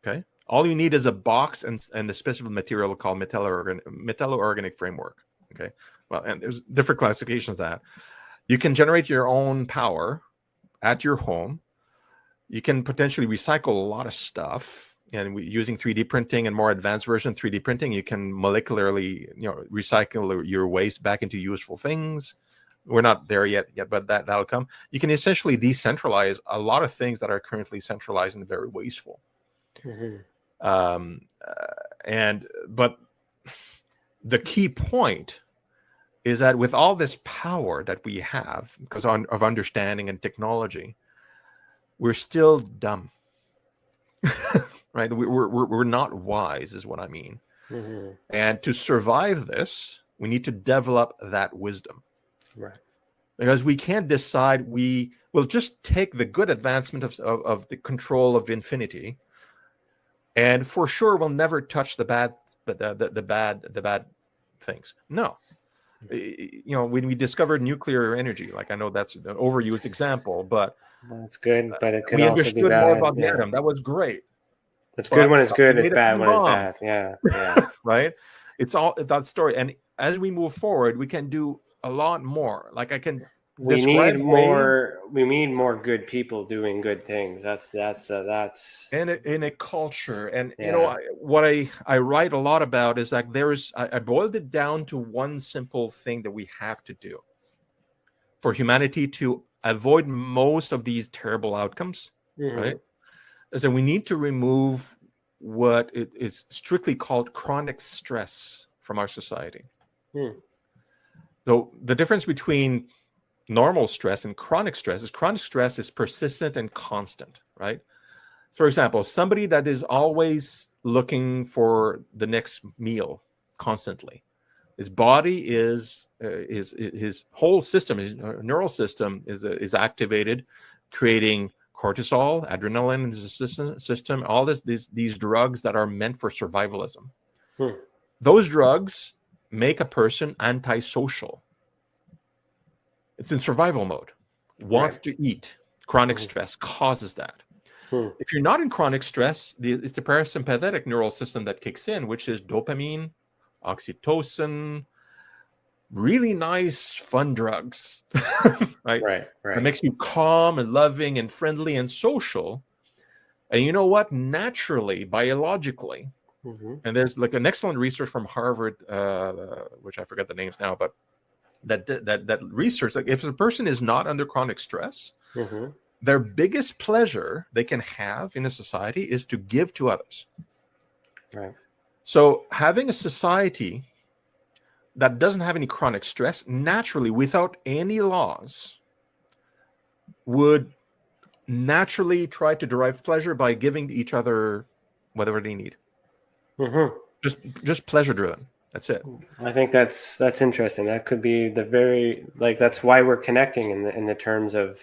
Okay, all you need is a box and a specific material called metallo-organic framework. Okay, well, and there's different classifications of that. You can generate your own power at your home. You can potentially recycle a lot of stuff, and using 3D printing and more advanced version of 3D printing, you can molecularly, recycle your waste back into useful things. We're not there yet, but that'll come. You can essentially decentralize a lot of things that are currently centralized and very wasteful. But the key point is that with all this power that we have, because of understanding and technology, we're still dumb, right? We're not wise, is what I mean. And to survive this, we need to develop that wisdom,
right?
Because we can't decide. We will just take the good advancement of the control of infinity, and for sure we'll never touch the bad things. No. When we discovered nuclear energy, like I know that's an overused example, but
that's good. But it could
we
also be
understood
bad.
more about the atom. That was great.
It's good when it's good. It's bad when it's bad. Yeah.
Right. It's all that story. And as we move forward, we can do a lot more. Like I can.
We need more good people doing good things. That's
in a culture. And what I write a lot about is like I boiled it down to one simple thing that we have to do for humanity to avoid most of these terrible outcomes, right? Is that we need to remove what is strictly called chronic stress from our society. So the difference between normal stress and chronic stress is persistent and constant, right? For example, somebody that is always looking for the next meal constantly, his body is his whole system, his neural system is activated, creating cortisol, adrenaline in the system, all these drugs that are meant for survivalism. Those drugs make a person antisocial. It's in survival mode, wants to eat. Chronic stress causes that. If you're not in chronic stress, it's the parasympathetic neural system that kicks in, which is dopamine, oxytocin, really nice, fun drugs, right? It makes you calm and loving and friendly and social. And you know what? Naturally, biologically, and there's like an excellent research from Harvard, which I forget the names now, but that research, like if a person is not under chronic stress, their biggest pleasure they can have in a society is to give to others. So having a society that doesn't have any chronic stress, naturally, without any laws, would naturally try to derive pleasure by giving to each other whatever they need.
Mm-hmm.
Just pleasure driven. That's it.
I think that's interesting. That could be that's why we're connecting in the terms of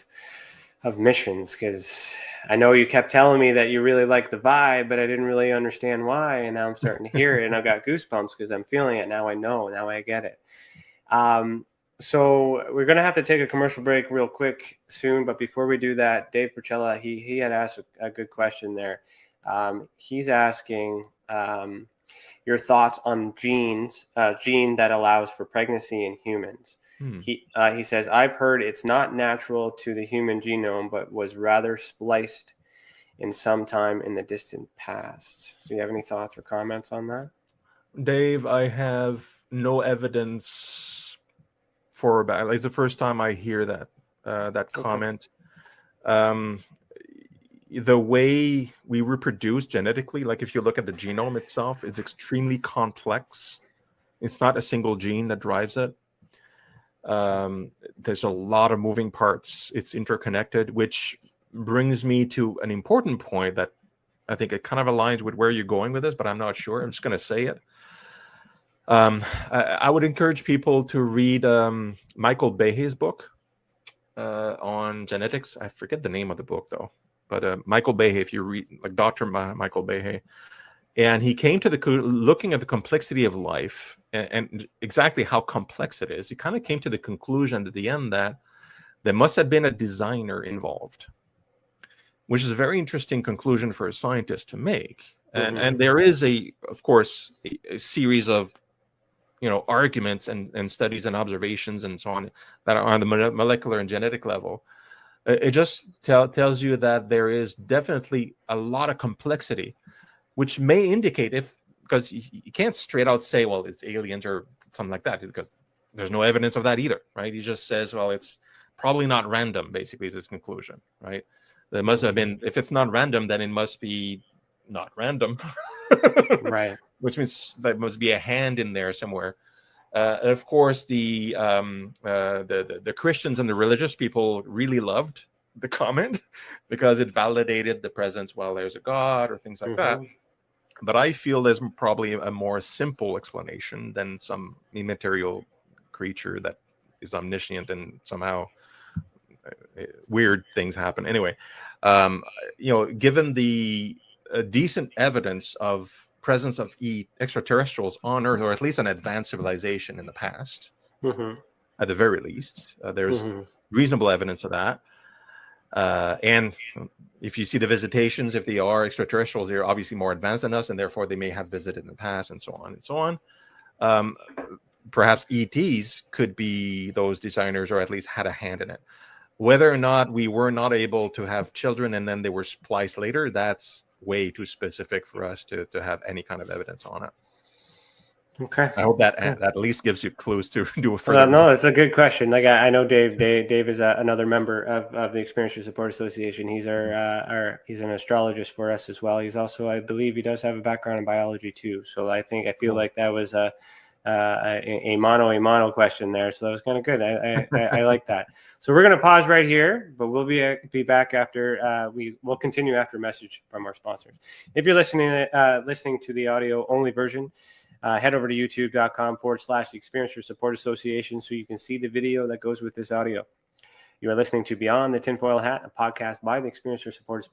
missions, because I know you kept telling me that you really like the vibe, but I didn't really understand why, and now I'm starting to hear it, and I've got goosebumps because I'm feeling it now. I know, now I get it. So we're going to have to take a commercial break real quick soon, but before we do that, Dave Porcella, he had asked a good question there. He's asking your thoughts on gene that allows for pregnancy in humans. He says, I've heard it's not natural to the human genome, but was rather spliced in some time in the distant past. So you have any thoughts or comments on that?
Dave, I have no evidence for that. It's the first time I hear that comment. The way we reproduce genetically, like if you look at the genome itself, it's extremely complex. It's not a single gene that drives it. There's a lot of moving parts. It's interconnected, which brings me to an important point that I think it kind of aligns with where you're going with this, but I'm not sure. I'm just going to say it. I would encourage people to read Michael Behe's book on genetics. I forget the name of the book though, but Michael Behe, if you read like Dr. Michael Behe, and he came to looking at the complexity of life and exactly how complex it is. He kind of came to the conclusion at the end that there must have been a designer involved, which is a very interesting conclusion for a scientist to make. And there is of course, a series of arguments and studies and observations and so on that are on the molecular and genetic level. It just tells you that there is definitely a lot of complexity, which may indicate because you can't straight out say, well, it's aliens or something like that, because there's no evidence of that either, right? He just says, well, it's probably not random, basically, is his conclusion, right? There must have been, if it's not random, then it must be not random.
Right.
Which means there must be a hand in there somewhere. And of course, the Christians and the religious people really loved the comment because it validated the presence, well, there's a God or things like that. But I feel there's probably a more simple explanation than some immaterial creature that is omniscient and somehow weird things happen. Anyway, given the decent evidence of presence of extraterrestrials on Earth, or at least an advanced civilization in the past, at the very least, there's reasonable evidence of that. And if you see the visitations, if they are extraterrestrials, they're obviously more advanced than us, and therefore they may have visited in the past, and so on and so on. Perhaps ETs could be those designers, or at least had a hand in it. Whether or not we were not able to have children and then they were spliced later, that's way too specific for us to have any kind of evidence on it.
Okay.
I hope that at least gives you clues to do a further.
No, it's a good question. Like I know Dave is another member of the Experiencers Support Association. He's he's an astrologist for us as well. He's also, I believe, he does have a background in biology too. So I feel like that was a mono question there. So that was kind of good. I like that. So we're going to pause right here, but we'll be back after we'll continue after a message from our sponsors. If you're listening to the audio only version, head over to youtube.com/the Experiencers Support Association so you can see the video that goes with this audio. You are listening to Beyond the Tinfoil Hat, a podcast by the Experiencers Support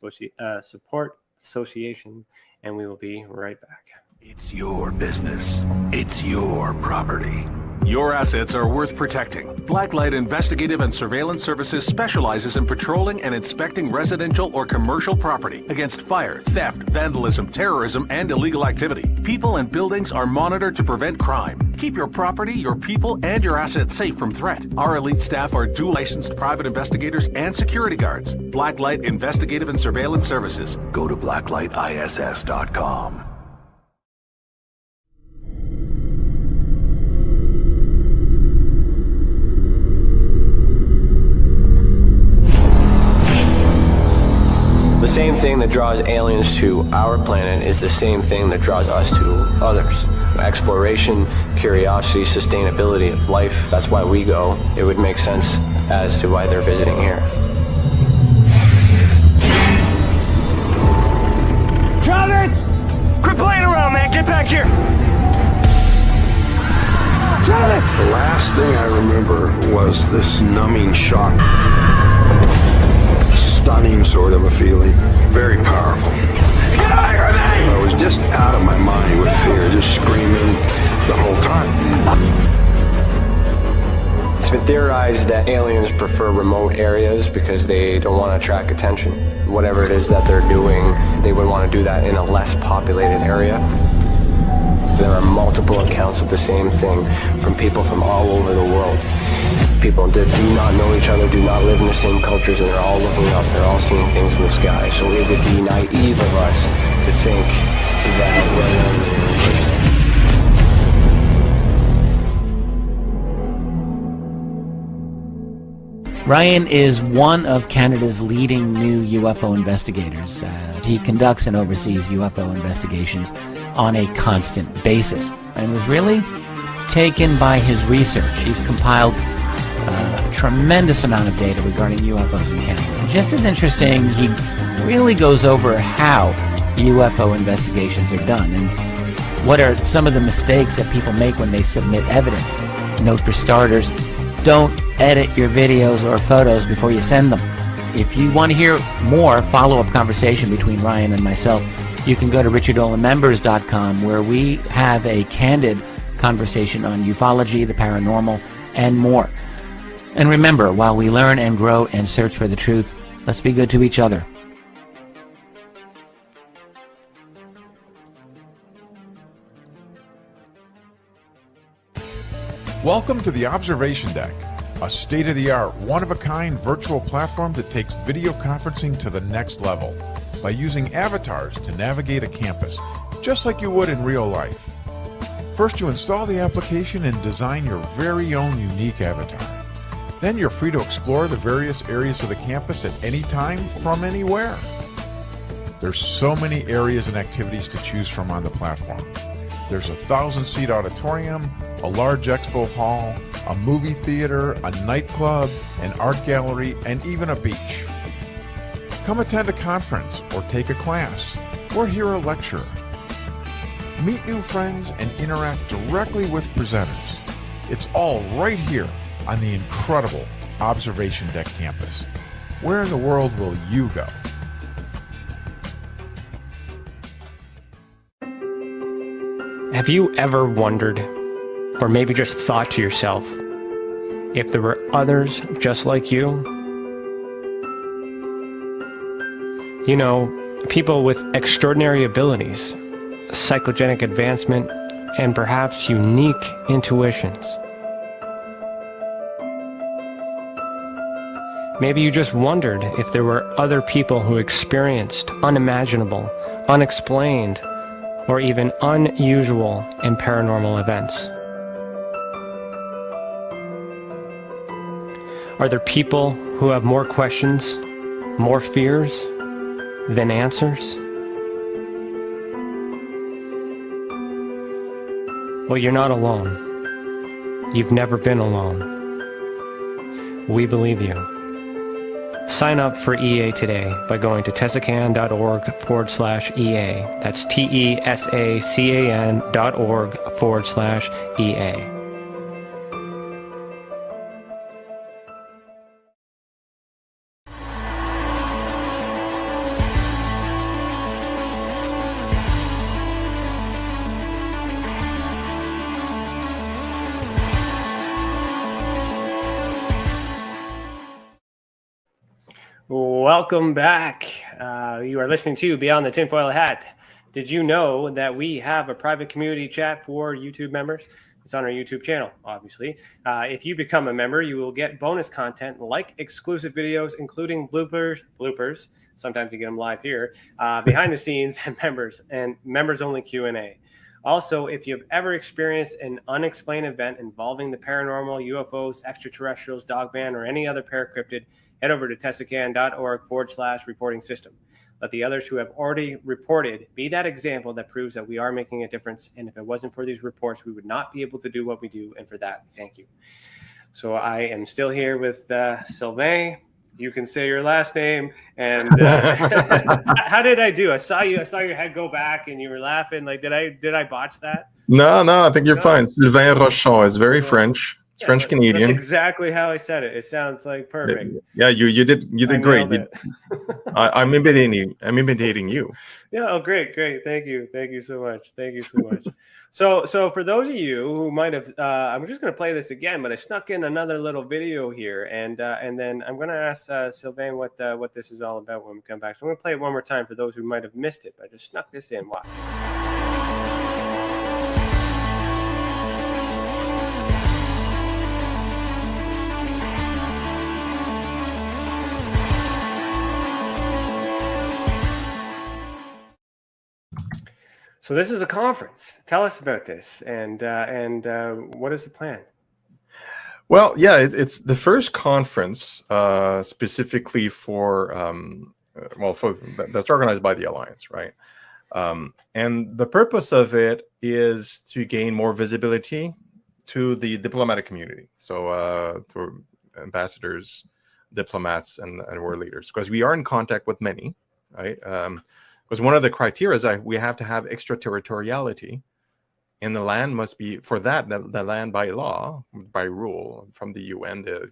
Association, and we will be right back.
It's your business. It's your property. Your assets are worth protecting. Blacklight Investigative and Surveillance Services specializes in patrolling and inspecting residential or commercial property against fire, theft, vandalism, terrorism, and illegal activity. People and buildings are monitored to prevent crime. Keep your property, your people, and your assets safe from threat. Our elite staff are dual licensed private investigators and security guards. Blacklight Investigative and Surveillance Services. Go to blacklightiss.com.
The same thing that draws aliens to our planet is the same thing that draws us to others. Exploration, curiosity, sustainability of life. That's why we go. It would make sense as to why they're visiting here.
Travis!
Quit playing around, man. Get back here.
Travis!
The last thing I remember was this numbing shock. Stunning sort of a feeling. Very powerful.
Get away from me!
I was just out of my mind with fear, just screaming the whole time.
It's been theorized that aliens prefer remote areas because they don't want to attract attention. Whatever it is that they're doing, they would want to do that in a less populated area. There are multiple accounts of the same thing from people from all over the world. People that do not know each other, do not live in the same cultures, and they're all looking up. They're all seeing things in the sky. So it would be naive of us to think that we're
Ryan is one of Canada's leading new UFO investigators. He conducts and oversees UFO investigations on a constant basis and was really taken by his research. He's compiled a tremendous amount of data regarding UFOs in Canada. And just as interesting, he really goes over how UFO investigations are done and what are some of the mistakes that people make when they submit evidence. Note for starters, don't edit your videos or photos before you send them. If you want to hear more follow-up conversation between Ryan and myself, you can go to richardolanmembers.com, where we have a candid conversation on ufology, the paranormal, and more. And remember, while we learn and grow and search for the truth, let's be good to each other.
Welcome to the Observation Deck, a state-of-the-art, one-of-a-kind virtual platform that takes video conferencing to the next level by using avatars to navigate a campus, just like you would in real life. First, you install the application and design your very own unique avatar. Then you're free to explore the various areas of the campus at any time from anywhere. There's so many areas and activities to choose from on the platform. There's a 1,000-seat auditorium, a large expo hall, a movie theater, a nightclub, an art gallery, and even a beach. Come attend a conference, or take a class, or hear a lecture. Meet new friends and interact directly with presenters. It's all right here on the incredible Observation Deck campus. Where in the world will you go?
Have you ever wondered, or maybe just thought to yourself, if there were others just like you? You know, people with extraordinary abilities, psychogenic advancement, and perhaps unique intuitions. Maybe you just wondered if there were other people who experienced unimaginable, unexplained, or even unusual and paranormal events. Are there people who have more questions, more fears than answers? Well, you're not alone. You've never been alone. We believe you. Sign up for EA today by going to tesacan.org/EA. That's TESACAN.org/EA. Welcome back. You are listening to Beyond the Tinfoil Hat. Did you know that we have a private community chat for YouTube members? It's on our YouTube channel, obviously. If you become a member, you will get bonus content like exclusive videos, including bloopers. Sometimes you get them live here, behind the scenes, and members-only Q&A. Also, if you've ever experienced an unexplained event involving the paranormal, UFOs, extraterrestrials, dogman, or any other paracryptid, head over to tesacan.org/reporting system. Let the others who have already reported be that example that proves that we are making a difference. And if it wasn't for these reports, we would not be able to do what we do. And for that, thank you. So I am still here with Sylvain. You can say your last name. And how did I do? I saw your head go back and you were laughing. Like, did I botch that?
No, I think you're fine. Sylvain Rochon is very French. It's French Canadian.
That's exactly how I said it. It sounds like perfect.
Yeah, you did great. I'm imitating you.
Yeah. Oh, great. Thank you so much. So for those of you who might have, I'm just going to play this again, but I snuck in another little video here, and then I'm going to ask Sylvain what this is all about when we come back. So I'm going to play it one more time for those who might have missed it. But I just snuck this in. Watch. So this is a conference. Tell us about this, and what is the plan?
Well, yeah, it's the first conference specifically for that's organized by the Alliance, right? And the purpose of it is to gain more visibility to the diplomatic community. So for ambassadors, diplomats, and world leaders, because we are in contact with many, right? Because one of the criteria is that we have to have extraterritoriality, and the land must be, for that, the land by law, by rule from the UN, the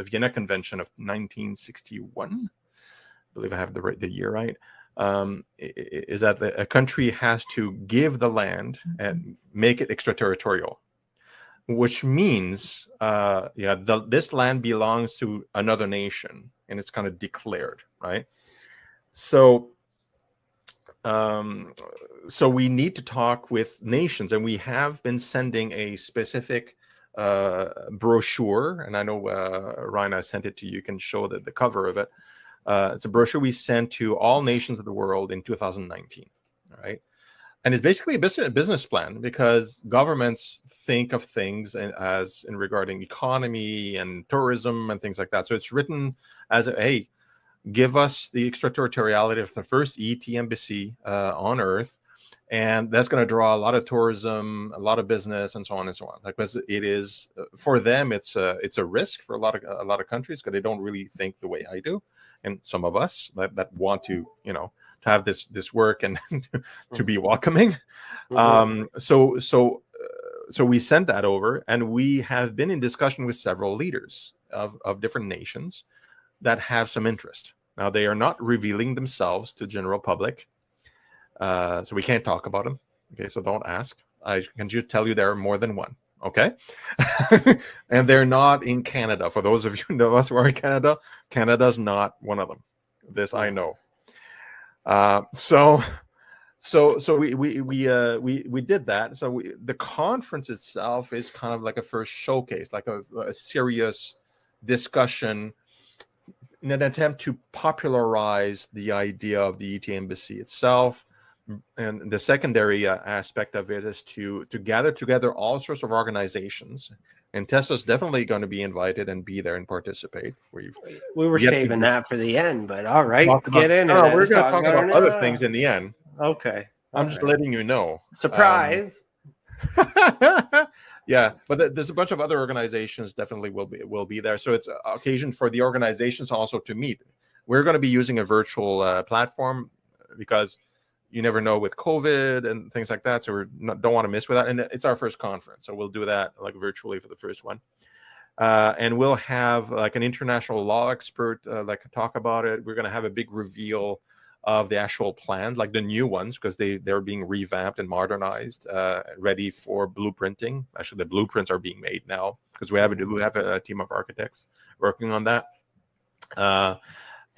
Vienna Convention of 1961, I believe I have the year right, is that a country has to give the land and make it extraterritorial, which means, this land belongs to another nation, and it's kind of declared, right? So we need to talk with nations, and we have been sending a specific brochure, and I know Ryan, I sent it to you. You can show the cover of it. It's a brochure we sent to all nations of the world in 2019, right? And it's basically a business plan, because governments think of things as in regarding economy and tourism and things like that. So it's written as hey, give us the extraterritoriality of the first ET embassy on Earth, and that's going to draw a lot of tourism, a lot of business, and so on and so on. Like, because it is for them, it's a risk for a lot of countries, because they don't really think the way I do, and some of us that want to to have this work and to be welcoming. So we sent that over, and we have been in discussion with several leaders of different nations that have some interest. Now, they are not revealing themselves to the general public, so we can't talk about them. Okay, so don't ask. I can just tell you there are more than one. Okay, and they're not in Canada. For those of you who know us who are in Canada, Canada's not one of them. This I know. So we did that. So the conference itself is kind of like a first showcase, like a serious discussion in an attempt to popularize the idea of the ET embassy itself. And the secondary aspect of it is to gather together all sorts of organizations. And Tessa's definitely going to be invited and be there and participate.
We were saving that for the end, but all right, get in.
No, we're going to talk about other things in the end.
Okay.
I'm just letting you know.
Surprise.
Yeah, but there's a bunch of other organizations definitely will be there. So it's an occasion for the organizations also to meet. We're going to be using a virtual platform, because you never know with COVID and things like that. So don't want to miss with that. And it's our first conference, so we'll do that like virtually for the first one. And we'll have like an international law expert talk about it. We're going to have a big reveal of the actual plans, like the new ones, because they're being revamped and modernized, ready for blueprinting. Actually, the blueprints are being made now, because we have a team of architects working on that.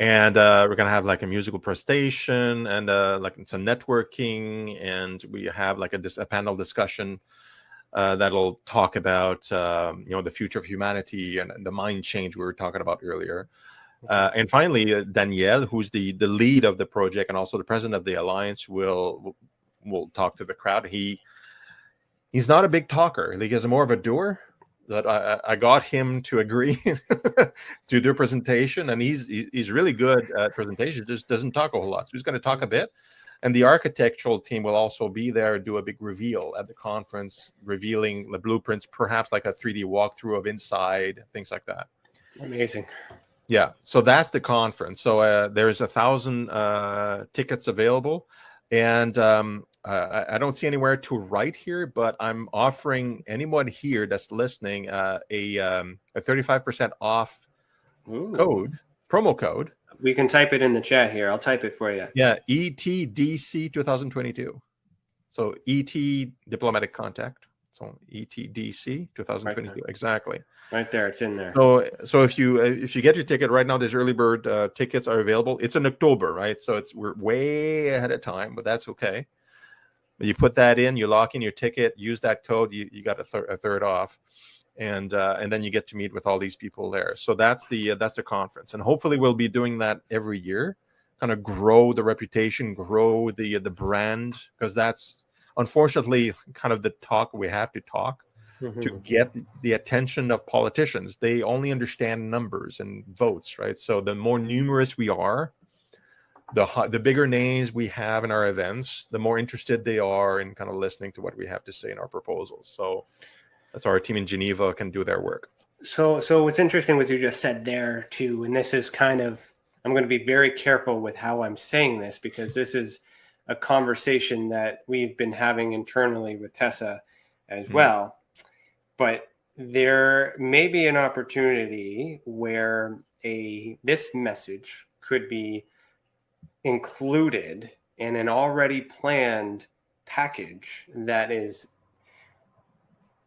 And we're gonna have like a musical presentation and like some networking, and we have like a panel discussion that'll talk about the future of humanity and the mind change we were talking about earlier. And finally, Danielle, who's the lead of the project and also the president of the Alliance, will talk to the crowd. He's not a big talker. He is more of a doer. that I got him to agree to do a presentation, and he's really good at presentation, just doesn't talk a whole lot. So he's going to talk a bit. And the architectural team will also be there, do a big reveal at the conference, revealing the blueprints, perhaps like a 3D walkthrough of inside, things like that.
Amazing.
Yeah, so that's the conference. So there's 1,000 tickets available, and I don't see anywhere to write here, but I'm offering anyone here that's listening a 35% off promo code.
We can type it in the chat here. I'll type it for you.
Yeah, ETDC 2022. So ET Diplomatic Contact. So ETDC 2022. Right, exactly.
Right there, it's in there.
So if you get your ticket right now, there's early bird tickets are available. It's in October, right? So we're way ahead of time, but that's okay. You put that in, you lock in your ticket, use that code, you got a third off. And then you get to meet with all these people there. So that's the conference, and hopefully we'll be doing that every year, kind of grow the reputation, grow the brand, because that's unfortunately kind of the talk we have to talk to get the attention of politicians. They only understand numbers and votes, right? So the more numerous we are, the bigger names we have in our events, the more interested they are in kind of listening to what we have to say in our proposals. So that's how our team in Geneva can do their work.
So what's interesting what you just said there too, and this is kind of, I'm going to be very careful with how I'm saying this, because this is a conversation that we've been having internally with Tessa as well. But there may be an opportunity where this message could be included in an already planned package that is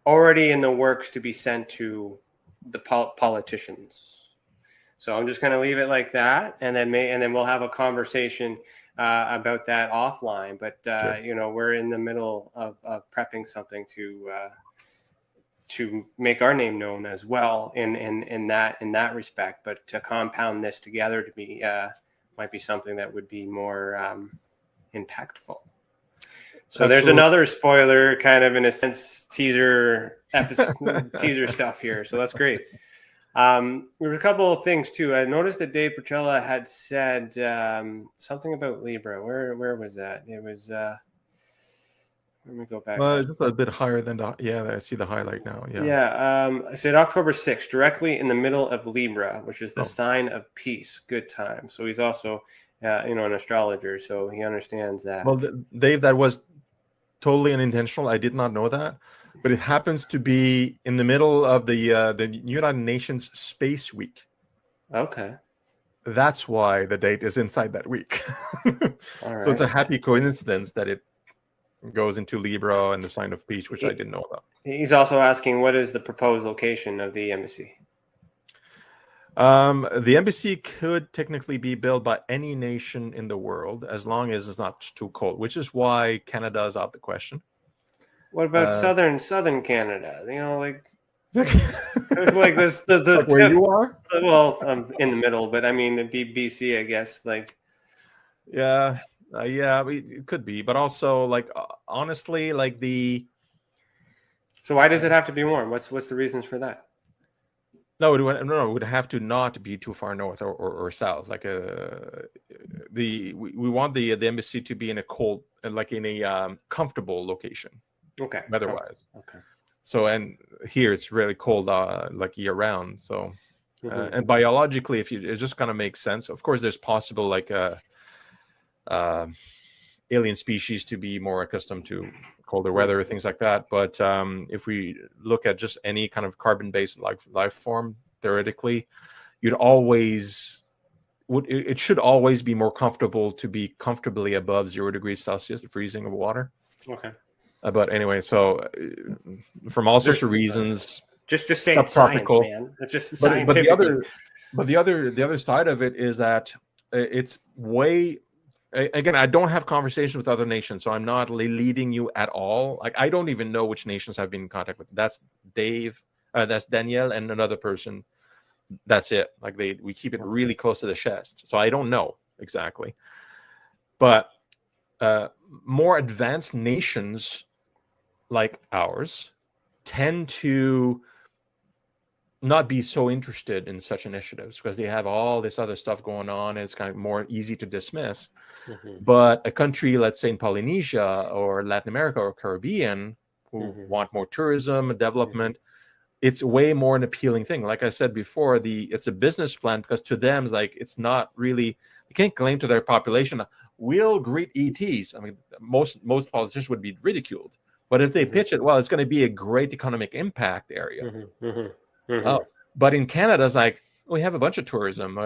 already in the works to be sent to the politicians. So I'm just going to leave it like that, and then we'll have a conversation about that offline. But sure. We're in the middle of prepping something to make our name known as well in that respect. But to compound this together to be might be something that would be more impactful. So there's another spoiler, kind of in a sense, teaser stuff here. So that's great. There were a couple of things too. I noticed that Dave Petrella had said something about Libra. Where was that? It was. Let me go back.
Just a bit higher than I see the highlight now. Yeah.
Yeah. I said October 6th, directly in the middle of Libra, which is the sign of peace, good time. So he's also, an astrologer, so he understands that.
Well, Dave, that was totally unintentional. I did not know that, but it happens to be in the middle of the United Nations Space Week.
Okay.
That's why the date is inside that week.
All right.
So it's a happy coincidence that it goes into Libra and the sign of peace, which I didn't know about.
He's also asking, what is the proposed location of the embassy?
The embassy could technically be built by any nation in the world, as long as it's not too cold, which is why Canada is out the question.
What about southern Canada? Like like this the
where you are?
Well, I'm in the middle, but I mean it'd be BC, I guess. Like
yeah, it could be, but also honestly,
So why does it have to be warm? What's the reasons for that?
No, it would have to not be too far north or south. We want the embassy to be in a cold, in a comfortable location.
Okay.
Weather-wise.
Okay.
So, and here it's really cold, year round. So, and biologically, it just kind of makes sense. Of course, there's possible alien species to be more accustomed to colder weather, things like that. But if we look at just any kind of carbon-based life form, theoretically, it should always be more comfortable to be comfortably above 0 degrees Celsius, the freezing of water.
Okay.
But anyway, so from all sorts of reasons,
just say it's science, man. It's just scientific.
But the other side of it is that it's way. Again, I don't have conversations with other nations, so I'm not leading you at all. I don't even know which nations I've been in contact with. That's Dave, that's Danielle, and another person. That's it. We keep it really close to the chest, so I don't know exactly. But more advanced nations like ours tend to not be so interested in such initiatives because they have all this other stuff going on, and it's kind of more easy to dismiss. But a country, let's say in Polynesia or Latin America or Caribbean, who want more tourism, development, it's way more an appealing thing. Like I said before, it's a business plan, because to them, it's not really, they can't claim to their population, we'll greet ETs. I mean, most politicians would be ridiculed. But if they pitch it, well, it's going to be a great economic impact area. But in Canada, it's like, we have a bunch of tourism.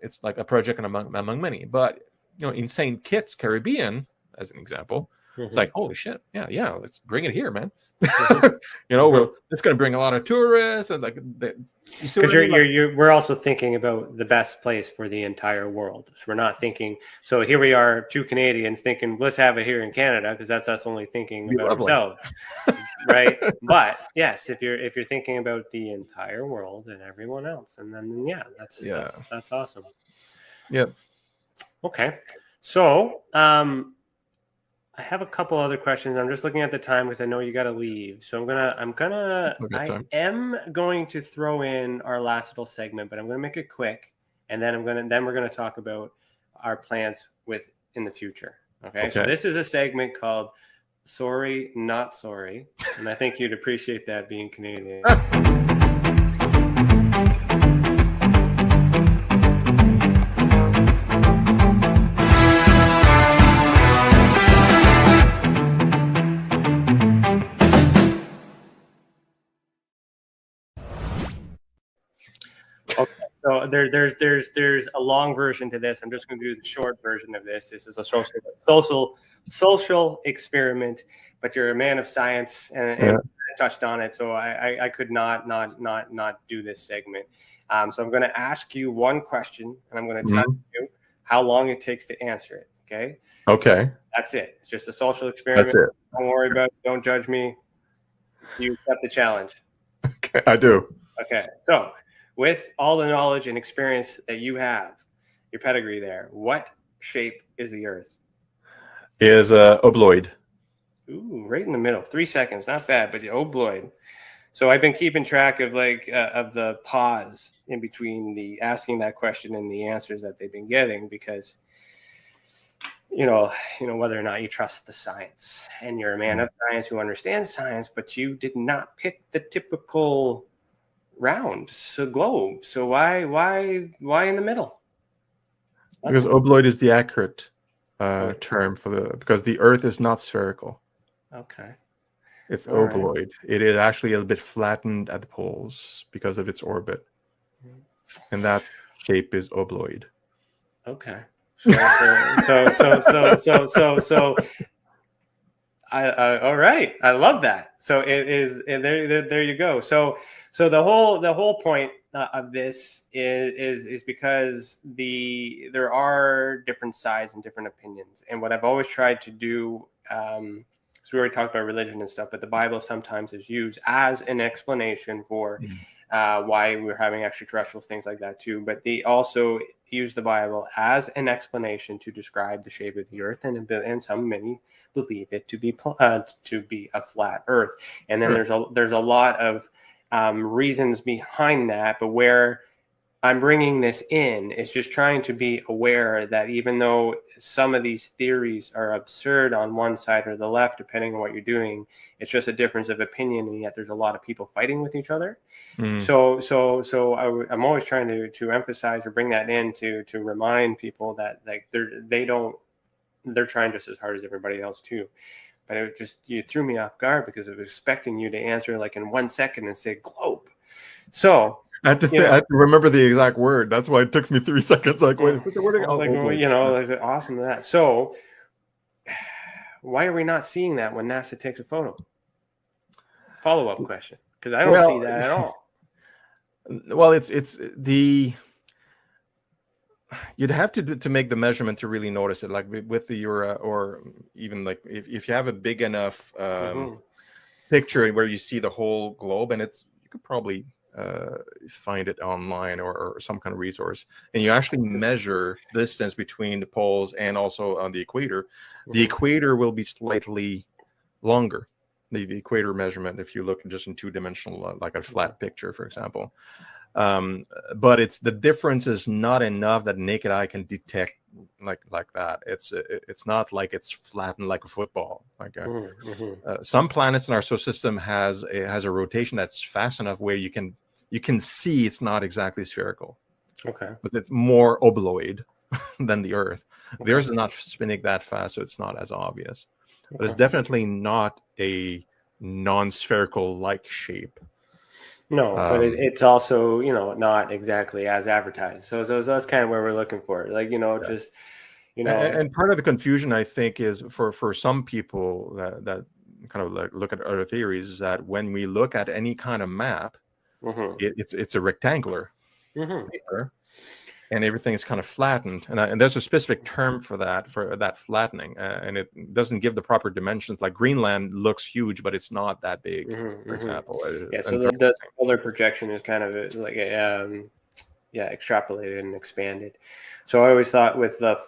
It's like a project among many. But in St. Kitts, Caribbean, as an example, it's like, holy shit, yeah, let's bring it here, man. It's going to bring a lot of tourists, and
because we're also thinking about the best place for the entire world. So we're not thinking. So here we are, two Canadians thinking, let's have it here in Canada, because that's us only thinking about ourselves, right? But yes, if you're thinking about the entire world and everyone else, and then that's awesome.
Yep.
Okay, so I have a couple other questions. I'm just looking at the time because I know you got to leave. So I am going to throw in our last little segment, but I'm going to make it quick, and then we're going to talk about our plans in the future. Okay. So this is a segment called "Sorry, Not Sorry," and I think you'd appreciate that, being Canadian. Okay, so there's a long version to this. I'm just going to do the short version of this. This is a social experiment, but you're a man of science and touched on it, so I could not do this segment. So I'm going to ask you one question, and I'm going to tell you how long it takes to answer it. Okay.
Okay.
That's it. It's just a social experiment.
That's it.
Don't worry about it. Don't judge me. You accept the challenge.
Okay, I do.
Okay. So, with all the knowledge and experience that you have, your pedigree there, what shape is the Earth?
Is obloid.
Ooh, right in the middle. 3 seconds. Not bad, but the obloid. So I've been keeping track of of the pause in between the asking that question and the answers that they've been getting, because whether or not you trust the science, and you're a man of science who understands science, but you did not pick the typical round, globe. So why in the middle?
Because obloid is the accurate term because the Earth is not spherical.
Okay.
It's obloid. Right. It is actually a little bit flattened at the poles because of its orbit, and that shape is obloid.
Okay. So all right. I love that. So it is, and there you go. So the whole point of this is because there are different sides and different opinions. And what I've always tried to do, so we already talked about religion and stuff, but the Bible sometimes is used as an explanation for why we're having extraterrestrials, things like that too. But they also use the Bible as an explanation to describe the shape of the Earth, and many believe it to be a flat Earth. And then there's a lot of reasons behind that, but where I'm bringing this in is just trying to be aware that even though some of these theories are absurd on one side or the left, depending on what you're doing, it's just a difference of opinion, and yet there's a lot of people fighting with each other. So I'm always trying to emphasize or bring that in to remind people that they're trying just as hard as everybody else too. But you threw me off guard because I was expecting you to answer like in 1 second and say globe. So
I had to remember the exact word. That's why it took me 3 seconds. Like, wait, what's the word?
It's awesome that. So why are we not seeing that when NASA takes a photo? Follow-up question, because I don't see that at all.
Well, you'd have to make the measurement to really notice it, like with the or even like if you have a big enough picture where you see the whole globe, and you could probably find it online or some kind of resource, and you actually measure the distance between the poles and also on the equator. The equator will be slightly longer the equator measurement if you look just in two-dimensional, like a flat picture, for example. But the difference is not enough that naked eye can detect like that. It's not like it's flattened like a football. Like some planets in our solar system has a rotation that's fast enough where you can see it's not exactly spherical.
Okay.
But it's more obloid than the Earth. Okay. Theirs is not spinning that fast, so it's not as obvious. Okay. But it's definitely not a non-spherical like shape.
No, but it's also, not exactly as advertised. So that's kind of where we're looking for. Like, just,
And part of the confusion, I think, is for some people that kind of like look at other theories, is that when we look at any kind of map, it's a rectangular paper, and everything is kind of flattened. And there's a specific term for that flattening, and it doesn't give the proper dimensions. Like Greenland looks huge, but it's not that big, for example.
Yeah, so the solar projection is kind of like extrapolated and expanded. So I always thought with the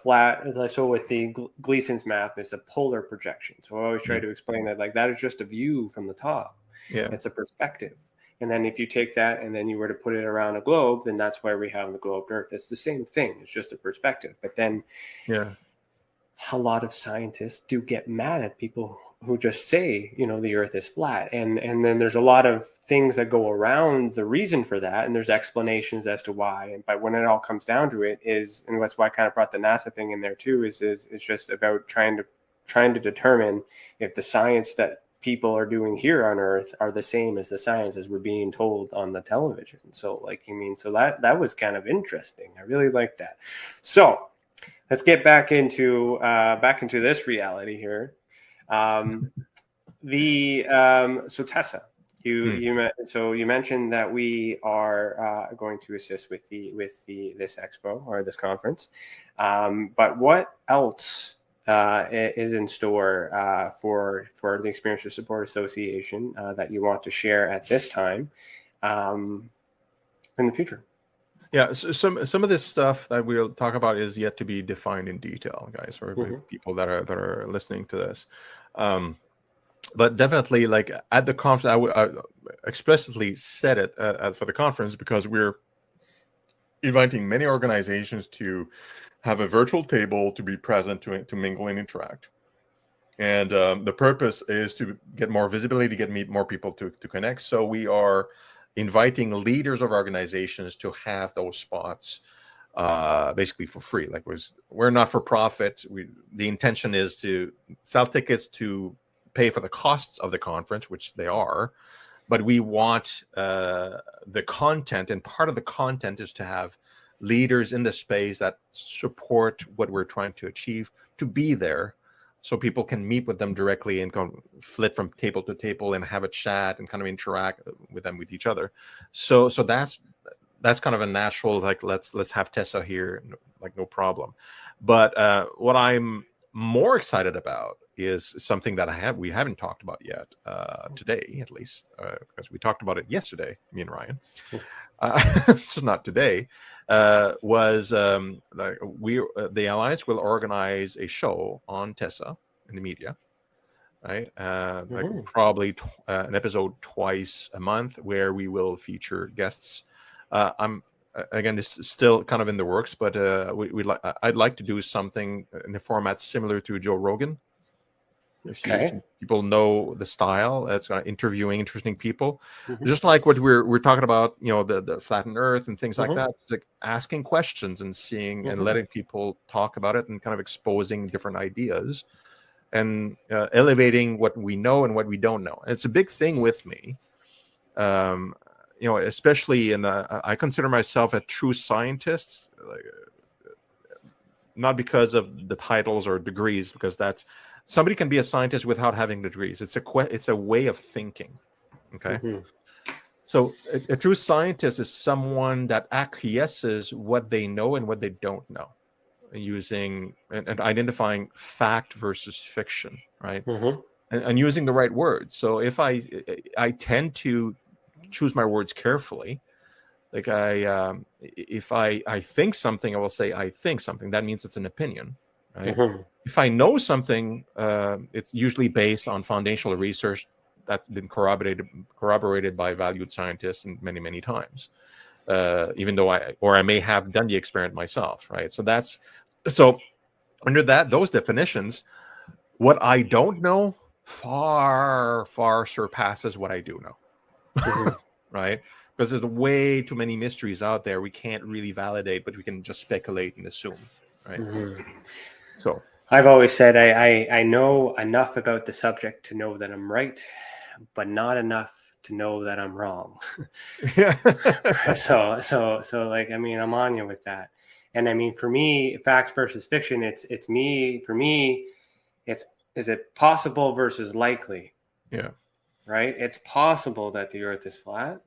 with the Gleason's map, it's a polar projection. So I always try to explain that like that is just a view from the top.
Yeah,
it's a perspective. And then if you take that and then you were to put it around a globe, then that's why we have the globe Earth. It's the same thing. It's just a perspective. But then a lot of scientists do get mad at people who just say, the Earth is flat. And then there's a lot of things that go around the reason for that. And there's explanations as to why. But when it all comes down to it and that's why I kind of brought the NASA thing in there too, is it's just about trying to determine if the science that people are doing here on Earth are the same as the science as we're being told on the television. So so that was kind of interesting. I really like that. So let's get back into this reality here. So Tessa, you mentioned that we are going to assist with this expo or this conference, but what else is in store for the Experiential Support Association that you want to share at this time in the future?
Yeah, so some of this stuff that we'll talk about is yet to be defined in detail, guys, for people that are listening to this. But definitely, like at the conference, I explicitly said it for the conference because we're inviting many organizations to have a virtual table to be present, to mingle and interact. And the purpose is to get more visibility, to meet more people to connect. So we are inviting leaders of organizations to have those spots basically for free. Like we're not for profit. The intention is to sell tickets to pay for the costs of the conference, which they are. But we want the content, and part of the content is to have leaders in the space that support what we're trying to achieve to be there, so people can meet with them directly and flit from table to table and have a chat and kind of interact with them with each other. So that's kind of a natural, like let's have Tessa here, like no problem. But what I'm more excited about is something that we haven't talked about yet today, at least, because we talked about it yesterday, me and Ryan. So not today. Was the Alliance will organize a show on Tessa in the media, right? Like probably an episode twice a month where we will feature guests. Again, this is still kind of in the works, but I'd like to do something in the format similar to Joe Rogan. If people know the style, it's interviewing interesting people, just like what we're talking about, the flattened Earth and things like that. It's like asking questions and seeing and letting people talk about it and kind of exposing different ideas and elevating what we know and what we don't know. And it's a big thing with me, especially I consider myself a true scientist, not because of the titles or degrees, because somebody can be a scientist without having the degrees. It's a way of thinking. Okay. So a true scientist is someone that acquiesces what they know and what they don't know, using and identifying fact versus fiction, right? And using the right words. So if I tend to choose my words carefully, like if I think something, I will say I think something. That means it's an opinion, right? If I know something, it's usually based on foundational research that's been corroborated by valued scientists many times. Even though I may have done the experiment myself, right? So under those definitions, what I don't know far surpasses what I do know, right? Because there's way too many mysteries out there we can't really validate, but we can just speculate and assume, right? So
I've always said I know enough about the subject to know that I'm right, but not enough to know that I'm wrong.
yeah.
so like, I mean, I'm on you with that. And I mean, for me, facts versus fiction, for me, is it possible versus likely?
Yeah.
Right? It's possible that the earth is flat.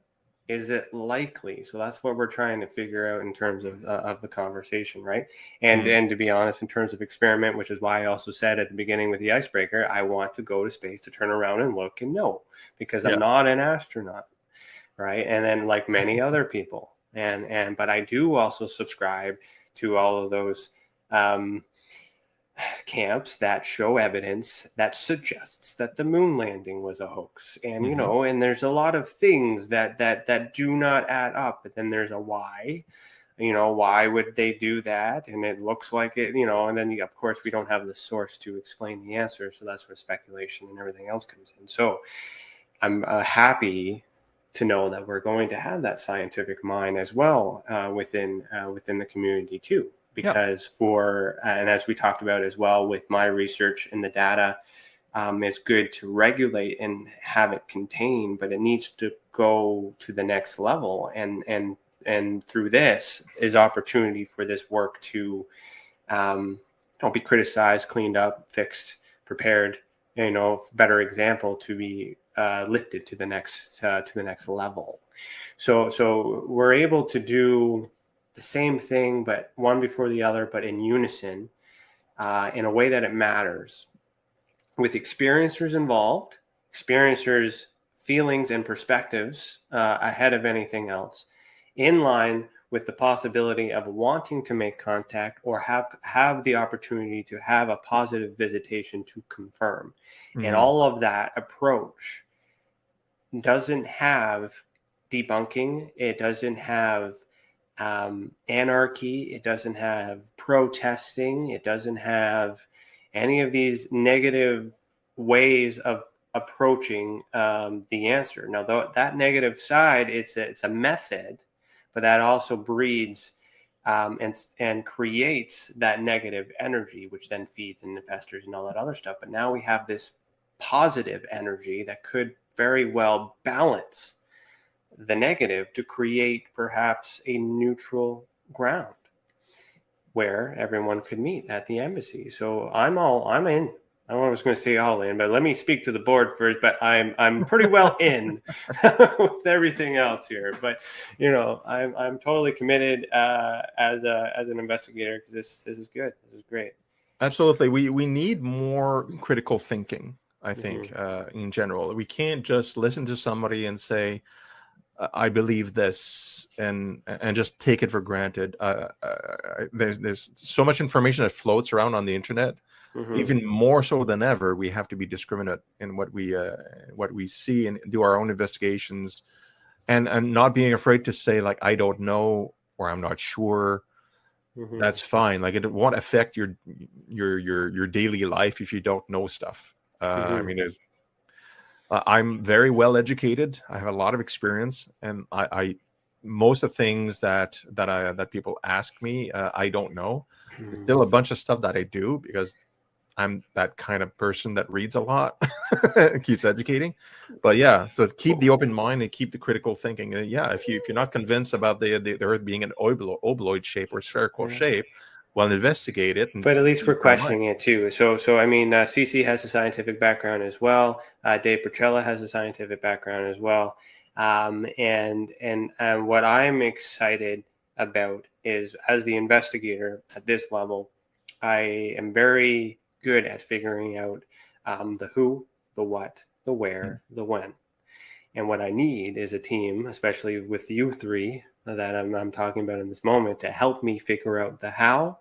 Is it likely? So that's what we're trying to figure out in terms of the conversation, right? And to be honest, in terms of experiment, which is why I also said at the beginning with the icebreaker, I want to go to space to turn around and look and know, because I'm not an astronaut, right? And then like many other people, but I do also subscribe to all of those camps that show evidence that suggests that the moon landing was a hoax, and you know, and there's a lot of things that do not add up. But then there's a why. You know, why would they do that? And it looks like it, you know, and then of course we don't have the source to explain the answer, so that's where speculation and everything else comes in. So I'm happy to know that we're going to have that scientific mind as well within the community too. Because and as we talked about as well with my research and the data, it's good to regulate and have it contained, but it needs to go to the next level. And through this is opportunity for this work to don't be criticized, cleaned up, fixed, prepared, you know, better example to be lifted to the next level. So we're able to do the same thing, but one before the other, but in unison, in a way that it matters, with experiencers involved, experiencers' feelings and perspectives ahead of anything else, in line with the possibility of wanting to make contact or have the opportunity to have a positive visitation to confirm. And all of that approach doesn't have debunking. It doesn't have anarchy. It doesn't have protesting. It doesn't have any of these negative ways of approaching the answer. Now, that negative side, it's a method, but that also breeds and creates that negative energy, which then feeds in investors and all that other stuff. But now we have this positive energy that could very well balance the negative to create perhaps a neutral ground where everyone could meet at the embassy. So I'm in. I was going to say all in, but let me speak to the board first. But I'm pretty well in with everything else here. But you know, I'm totally committed as an investigator, because this is good. This is great.
Absolutely, we need more critical thinking. I think in general, we can't just listen to somebody and say, I believe this, and just take it for granted. There's so much information that floats around on the internet. Even more so than ever, we have to be discriminate in what we see and do our own investigations, and not being afraid to say, like, I don't know, or I'm not sure. That's fine. Like, it won't affect your daily life if you don't know stuff. I mean, I'm very well educated. I have a lot of experience, and I most of the things that people ask me, I don't know. There's still a bunch of stuff that I do, because I'm that kind of person that reads a lot, keeps educating. But yeah, so keep the open mind and keep the critical thinking. If you're not convinced about the Earth being an oblong shape or spherical shape, well, investigate it.
But at least we're questioning it too. So I mean, CC has a scientific background as well. Dave Petrella has a scientific background as well. And what I'm excited about is, as the investigator at this level, I am very good at figuring out the who, the what, the where, the when. And what I need is a team, especially with you three that I'm talking about in this moment, to help me figure out the how.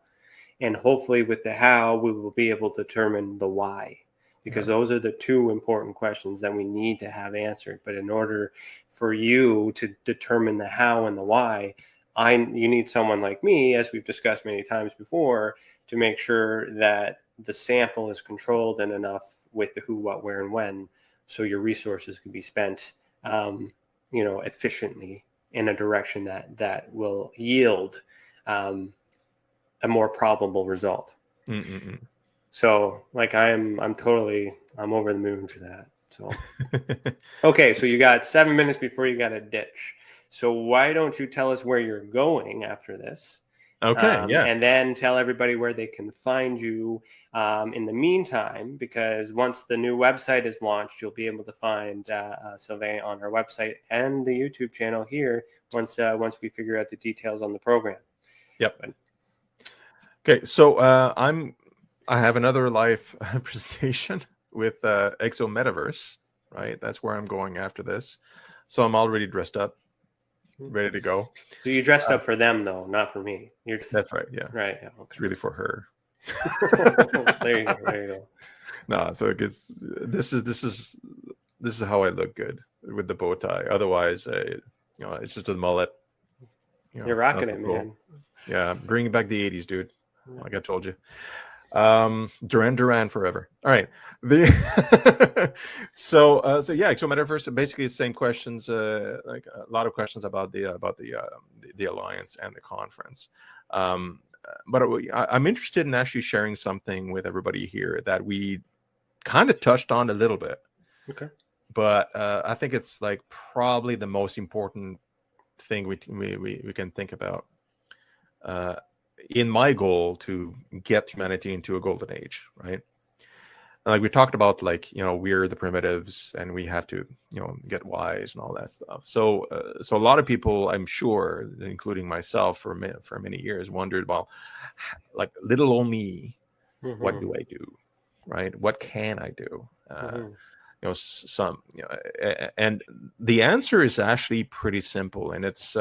And hopefully with the how, we will be able to determine the why. because those are the two important questions that we need to have answered. But in order for you to determine the how and the why, you need someone like me, as we've discussed many times before, to make sure that the sample is controlled and enough with the who, what, where, and when, so your resources can be spent, efficiently in a direction that will yield a more probable result.
Mm-mm-mm.
So, like, I'm over the moon for that. So, okay, so you got 7 minutes before you got to ditch. So why don't you tell us where you're going after this?
Okay, yeah.
And then tell everybody where they can find you in the meantime, because once the new website is launched, you'll be able to find Sylvain on our website and the YouTube channel here once we figure out the details on the program.
Yep. Okay, so I have another live presentation with CykoMetrix, right? That's where I'm going after this. So I'm already dressed up, ready to go.
So you dressed up for them, though, not for me.
That's right. Yeah.
Right. Yeah, okay.
It's really for her.
There you go.
No, so this is how I look good with the bow tie. Otherwise, it's just a mullet.
You're rocking it, man.
Yeah, bringing back the 80s, dude. Like I told you. Duran forever. All right. So Metaverse, basically the same questions, like a lot of questions about the alliance and the conference. But I'm interested in actually sharing something with everybody here that we kind of touched on a little bit.
Okay.
But I think it's like probably the most important thing we can think about. In my goal to get humanity into a golden age, right? And like we talked about, like, we're the primitives and we have to, get wise and all that stuff. So a lot of people, I'm sure, including myself, for many years, wondered, well, like, little old me, what do I do, right? What can I do? And the answer is actually pretty simple, and it's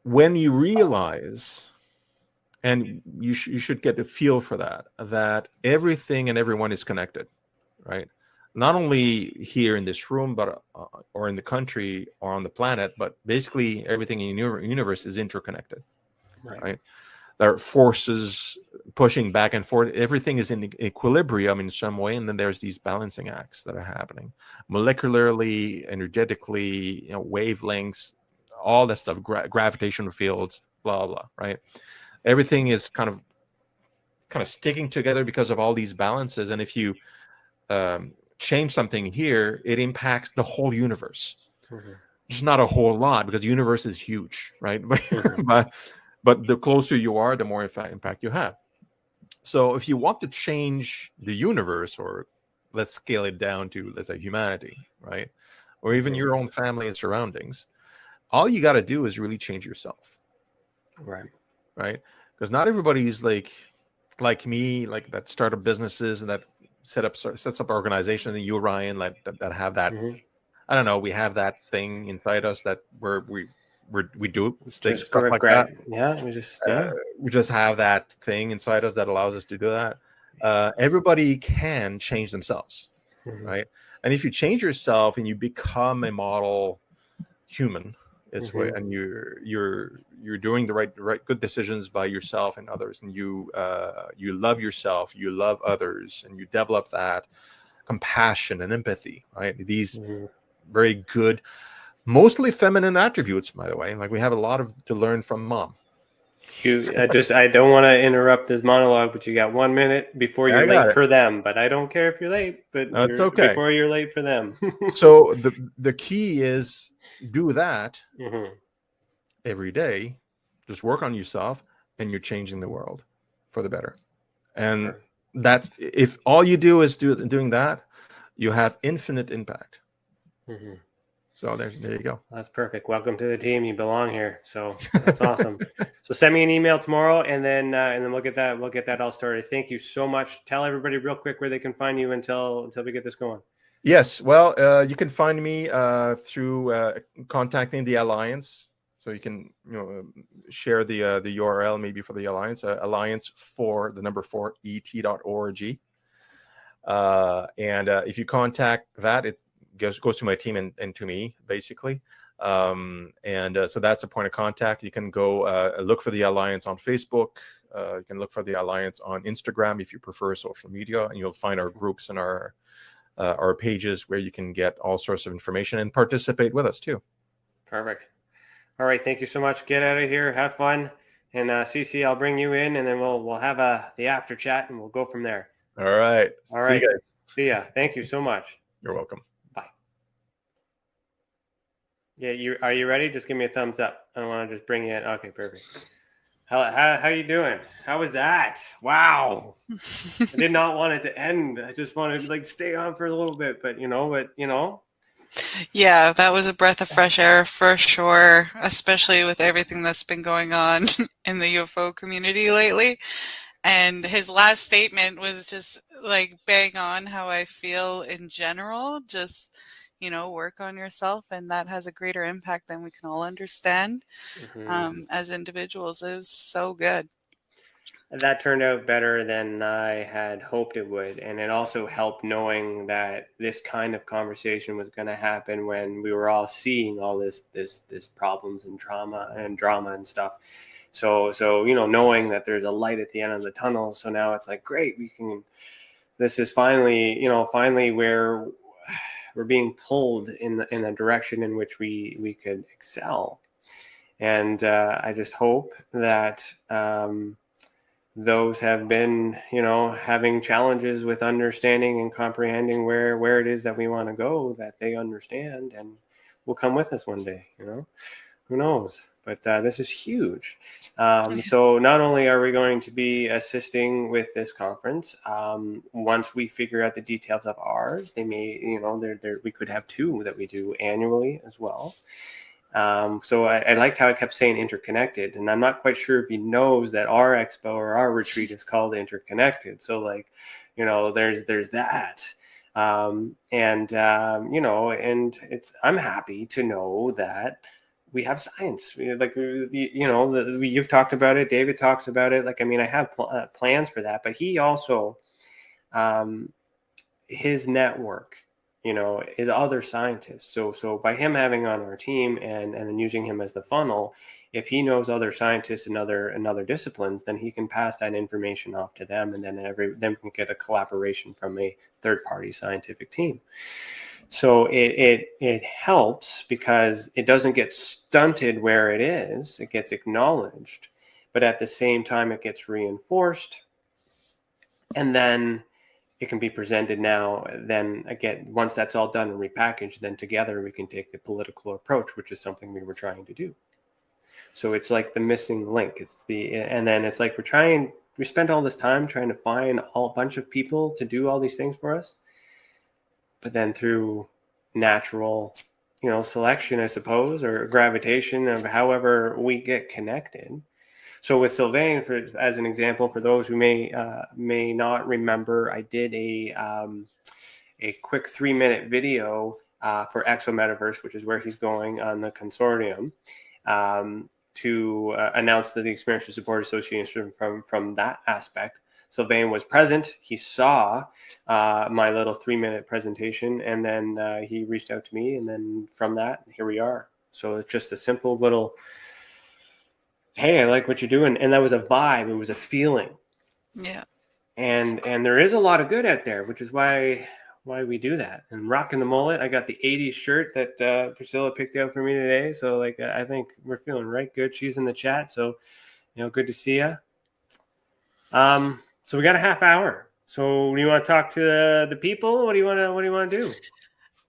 when you realize, and you should get a feel for that everything and everyone is connected, right? Not only here in this room, but or in the country or on the planet, but basically everything in the universe is interconnected, right? There are forces pushing back and forth. Everything is in equilibrium in some way, and then there's these balancing acts that are happening molecularly, energetically, wavelengths, all that stuff, gravitational fields, blah blah, right? Everything is kind of sticking together because of all these balances, and if you change something here, it impacts the whole universe. Just not a whole lot, because the universe is huge, right? But the closer you are, the more impact you have. So if you want to change the universe, or let's scale it down to, let's say, humanity, right? Or even your own family and surroundings, all you got to do is really change yourself. Right? Because not everybody is like me, like that startup businesses and that sets up organizations, and you, Ryan, like that have that. I don't know. We have that thing inside us that we do stuff like that.
Yeah,
we just have that thing inside us that allows us to do that. Everybody can change themselves, right? And if you change yourself and you become a model human this way, and you're doing the right good decisions by yourself and others, and you love yourself, you love others, and you develop that compassion and empathy, right? These very good, mostly feminine attributes, by the way. Like, we have a lot to learn from mom.
I don't want to interrupt this monologue, but you got 1 minute before you're late for them. But I don't care if you're late, but
it's okay.
Before you're late for them.
So the key is do that every day. Just work on yourself, and you're changing the world for the better. And that's, if all you do is doing that, you have infinite impact. So there you go.
That's perfect. Welcome to the team. You belong here. So that's awesome. So send me an email tomorrow, and then we'll get that all started. Thank you so much. Tell everybody real quick where they can find you until we get this going.
Yes. Well, you can find me through contacting the Alliance. So you can share the URL maybe for the alliance, alliance for the number 4et.org. And if you contact that, it goes to my team and to me, basically. So that's a point of contact. You can go look for the alliance on Facebook. You can look for the alliance on Instagram if you prefer social media, and you'll find our groups and our pages where you can get all sorts of information and participate with us too.
Perfect. All right, thank you so much. Get out of here, have fun, and Cece, I'll bring you in, and then we'll have the after chat, and we'll go from there.
All right.
All right.
See you guys.
See ya. Thank you so much.
You're welcome.
Bye. Yeah, are you ready? Just give me a thumbs up. I don't want to just bring you in. Okay, perfect. How you doing? How was that? Wow. I did not want it to end. I just wanted to stay on for a little bit, but
Yeah, that was a breath of fresh air for sure, especially with everything that's been going on in the UFO community lately. And his last statement was just bang on how I feel in general. Just, work on yourself, and that has a greater impact than we can all understand as individuals. It was so good.
That turned out better than I had hoped it would. And it also helped knowing that this kind of conversation was going to happen when we were all seeing all this problems and drama and stuff. So knowing that there's a light at the end of the tunnel. So now it's great, this is finally where we're being pulled in a direction in which we could excel. And I just hope that those have been, having challenges with understanding and comprehending where it is that we want to go, that they understand and will come with us one day, who knows? But this is huge. So not only are we going to be assisting with this conference, once we figure out the details of ours, they may, we could have 2 that we do annually as well. So I liked how I kept saying interconnected, and I'm not quite sure if he knows that our expo or our retreat is called interconnected. So there's that. And I'm happy to know that we have science. You've talked about it. David talks about it. I have plans for that, but he also, his network, is other scientists. So by him having on our team and then using him as the funnel, if he knows other scientists in other disciplines, then he can pass that information off to them, and then them can get a collaboration from a third-party scientific team. So it helps because it doesn't get stunted where it is. It gets acknowledged, but at the same time, it gets reinforced, and then it can be presented now. Then again, once that's all done and repackaged, then together we can take the political approach, which is something we were trying to do. So it's like the missing link. And then it's like we spent all this time trying to find a bunch of people to do all these things for us. But then through natural, selection, I suppose, or gravitation of however we get connected. So with Sylvain, as an example, for those who may not remember, I did a quick 3-minute video for CykoMetrix, which is where he's going on the consortium, to announce the Experiential Support Association from that aspect. Sylvain was present. He saw my little 3-minute presentation, and then he reached out to me, and then from that, here we are. So it's just a simple little, hey, I like what you're doing. And that was a vibe. It was a feeling.
Yeah.
And there is a lot of good out there, which is why we do that. And rocking the mullet. I got the 80s shirt that Priscilla picked out for me today. So I think we're feeling right good. She's in the chat. So, good to see you. So we got a half hour. So do you want to talk to the people? What do you want to do?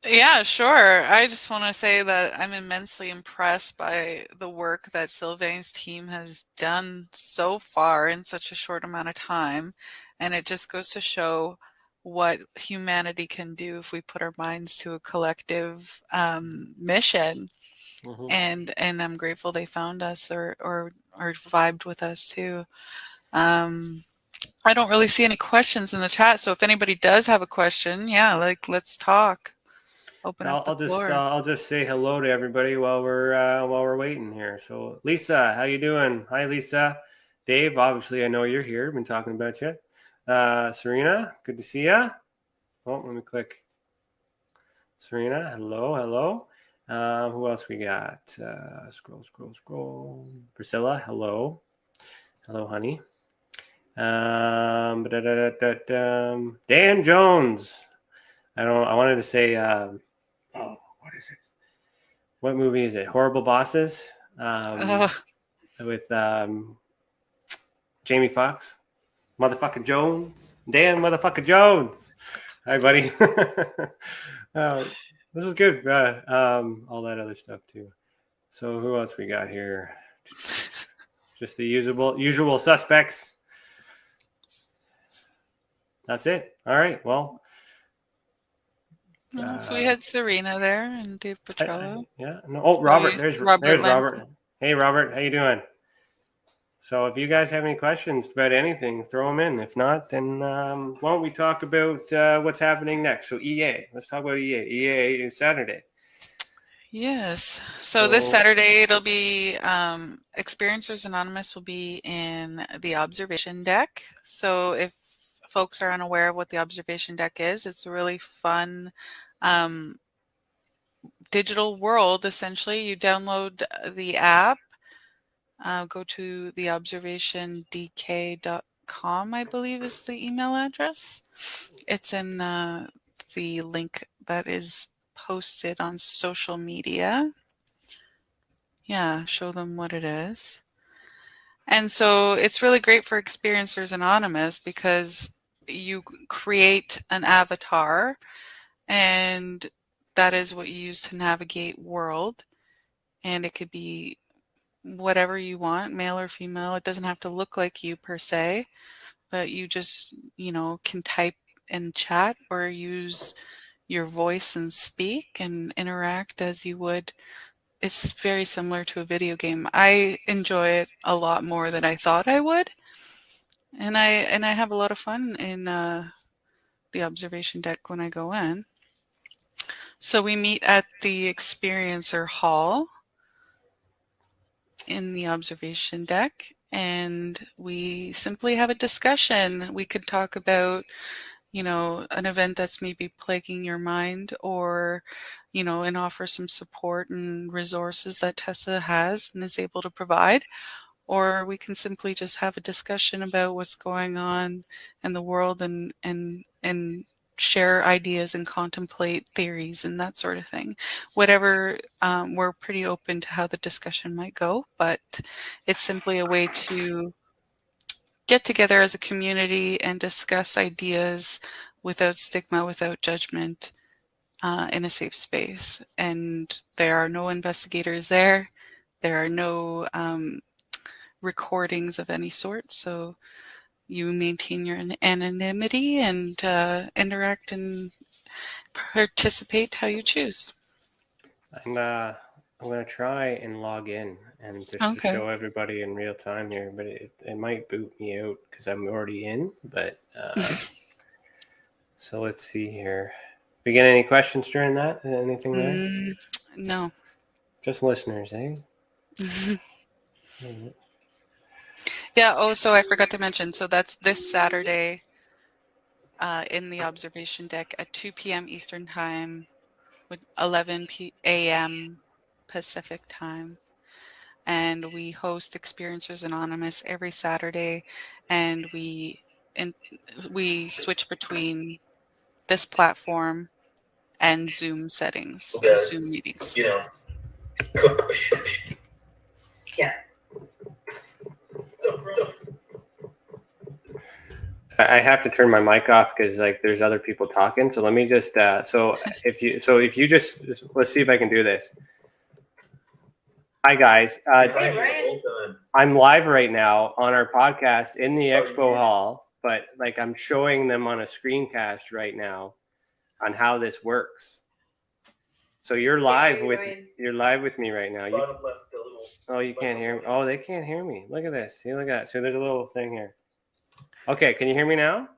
Yeah, sure. I just want to say that I'm immensely impressed by the work that Sylvain's team has done so far in such a short amount of time. And it just goes to show what humanity can do if we put our minds to a collective mission. Mm-hmm. And I'm grateful they found us or vibed with us too. I don't really see any questions in the chat. So if anybody does have a question, let's talk. open up the floor.
I'll just say hello to everybody while we're waiting here. So Lisa, how you doing? Hi, Lisa. Dave, obviously I know you're here. Been talking about you. Serena, good to see ya. Oh, let me click. Serena, hello. Who else we got? Scroll. Priscilla, hello, honey. Dan Jones. I wanted to say. What is it? What movie is it? Horrible Bosses. With Jamie Foxx. Motherfucking Jones. Dan motherfucking Jones. Hi, buddy. This is good. All that other stuff too. So who else we got here? Just the usual suspects. That's it. All right. Well.
So we had Serena there and Dave Petrello.
Yeah. No. Oh, Robert. There's Robert. Hey, Robert. How you doing? So if you guys have any questions about anything, throw them in. If not, then why don't we talk about what's happening next? So EA. Let's talk about EA. EA is Saturday.
Yes. So this Saturday, it'll be Experiencers Anonymous will be in the observation deck. So if folks are unaware of what the observation deck is, it's a really fun digital world, essentially. You download the app. Go to the observationdk.com, I believe is the email address. It's in the link that is posted on social media. Yeah, show them what it is. And so it's really great for Experiencers Anonymous because you create an avatar and that is what you use to navigate world. And it could be whatever you want, male or female. It doesn't have to look like you per se, but you just, can type and chat or use your voice and speak and interact as you would. It's very similar to a video game. I enjoy it a lot more than I thought I would. And I have a lot of fun in the observation deck when I go in. So we meet at the Experiencer Hall in the observation deck, and we simply have a discussion. We could talk about, an event that's maybe plaguing your mind, or, and offer some support and resources that Tessa has and is able to provide. Or we can simply just have a discussion about what's going on in the world and share ideas and contemplate theories and that sort of thing. Whatever, we're pretty open to how the discussion might go, but it's simply a way to get together as a community and discuss ideas without stigma, without judgment, in a safe space. And there are no investigators there. There are no recordings of any sort. So you maintain your anonymity and interact and participate how you choose.
I'm going to try and log in and just to show everybody in real time here, but it might boot me out because I'm already in. But so let's see here. We get any questions during that? Anything there?
No.
Just listeners, eh?
Yeah. Oh, so I forgot to mention. So that's this Saturday in the observation deck at 2 p.m. Eastern Time with 11 a.m. Pacific Time. And we host Experiencers Anonymous every Saturday, and we switch between this platform and Zoom settings, Zoom meetings.
Yeah.
I have to turn my mic off because there's other people talking. So let me just so if you just let's see if I can do this. Hi guys. I'm live right now on our podcast in the expo hall, but I'm showing them on a screencast right now on how this works. So you're live with me right now. You can't hear me. Oh, they can't hear me. Look at this. See, look at that. So there's a little thing here. Okay, can you hear me now?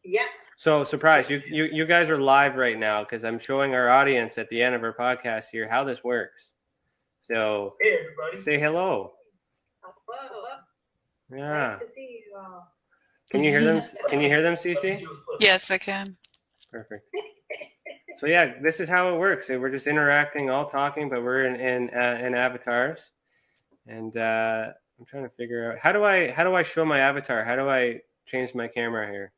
Yeah.
So surprise, you guys are live right now because I'm showing our audience at the end of our podcast here how this works. So
hey everybody,
say hello.
Hello.
Yeah.
Nice to see you all.
Can you hear them? Can you hear them, Cece?
Yes, I can.
Perfect. So yeah, this is how it works. We're just interacting, all talking, but we're in avatars. And I'm trying to figure out how do I show my avatar? How do I change my camera here?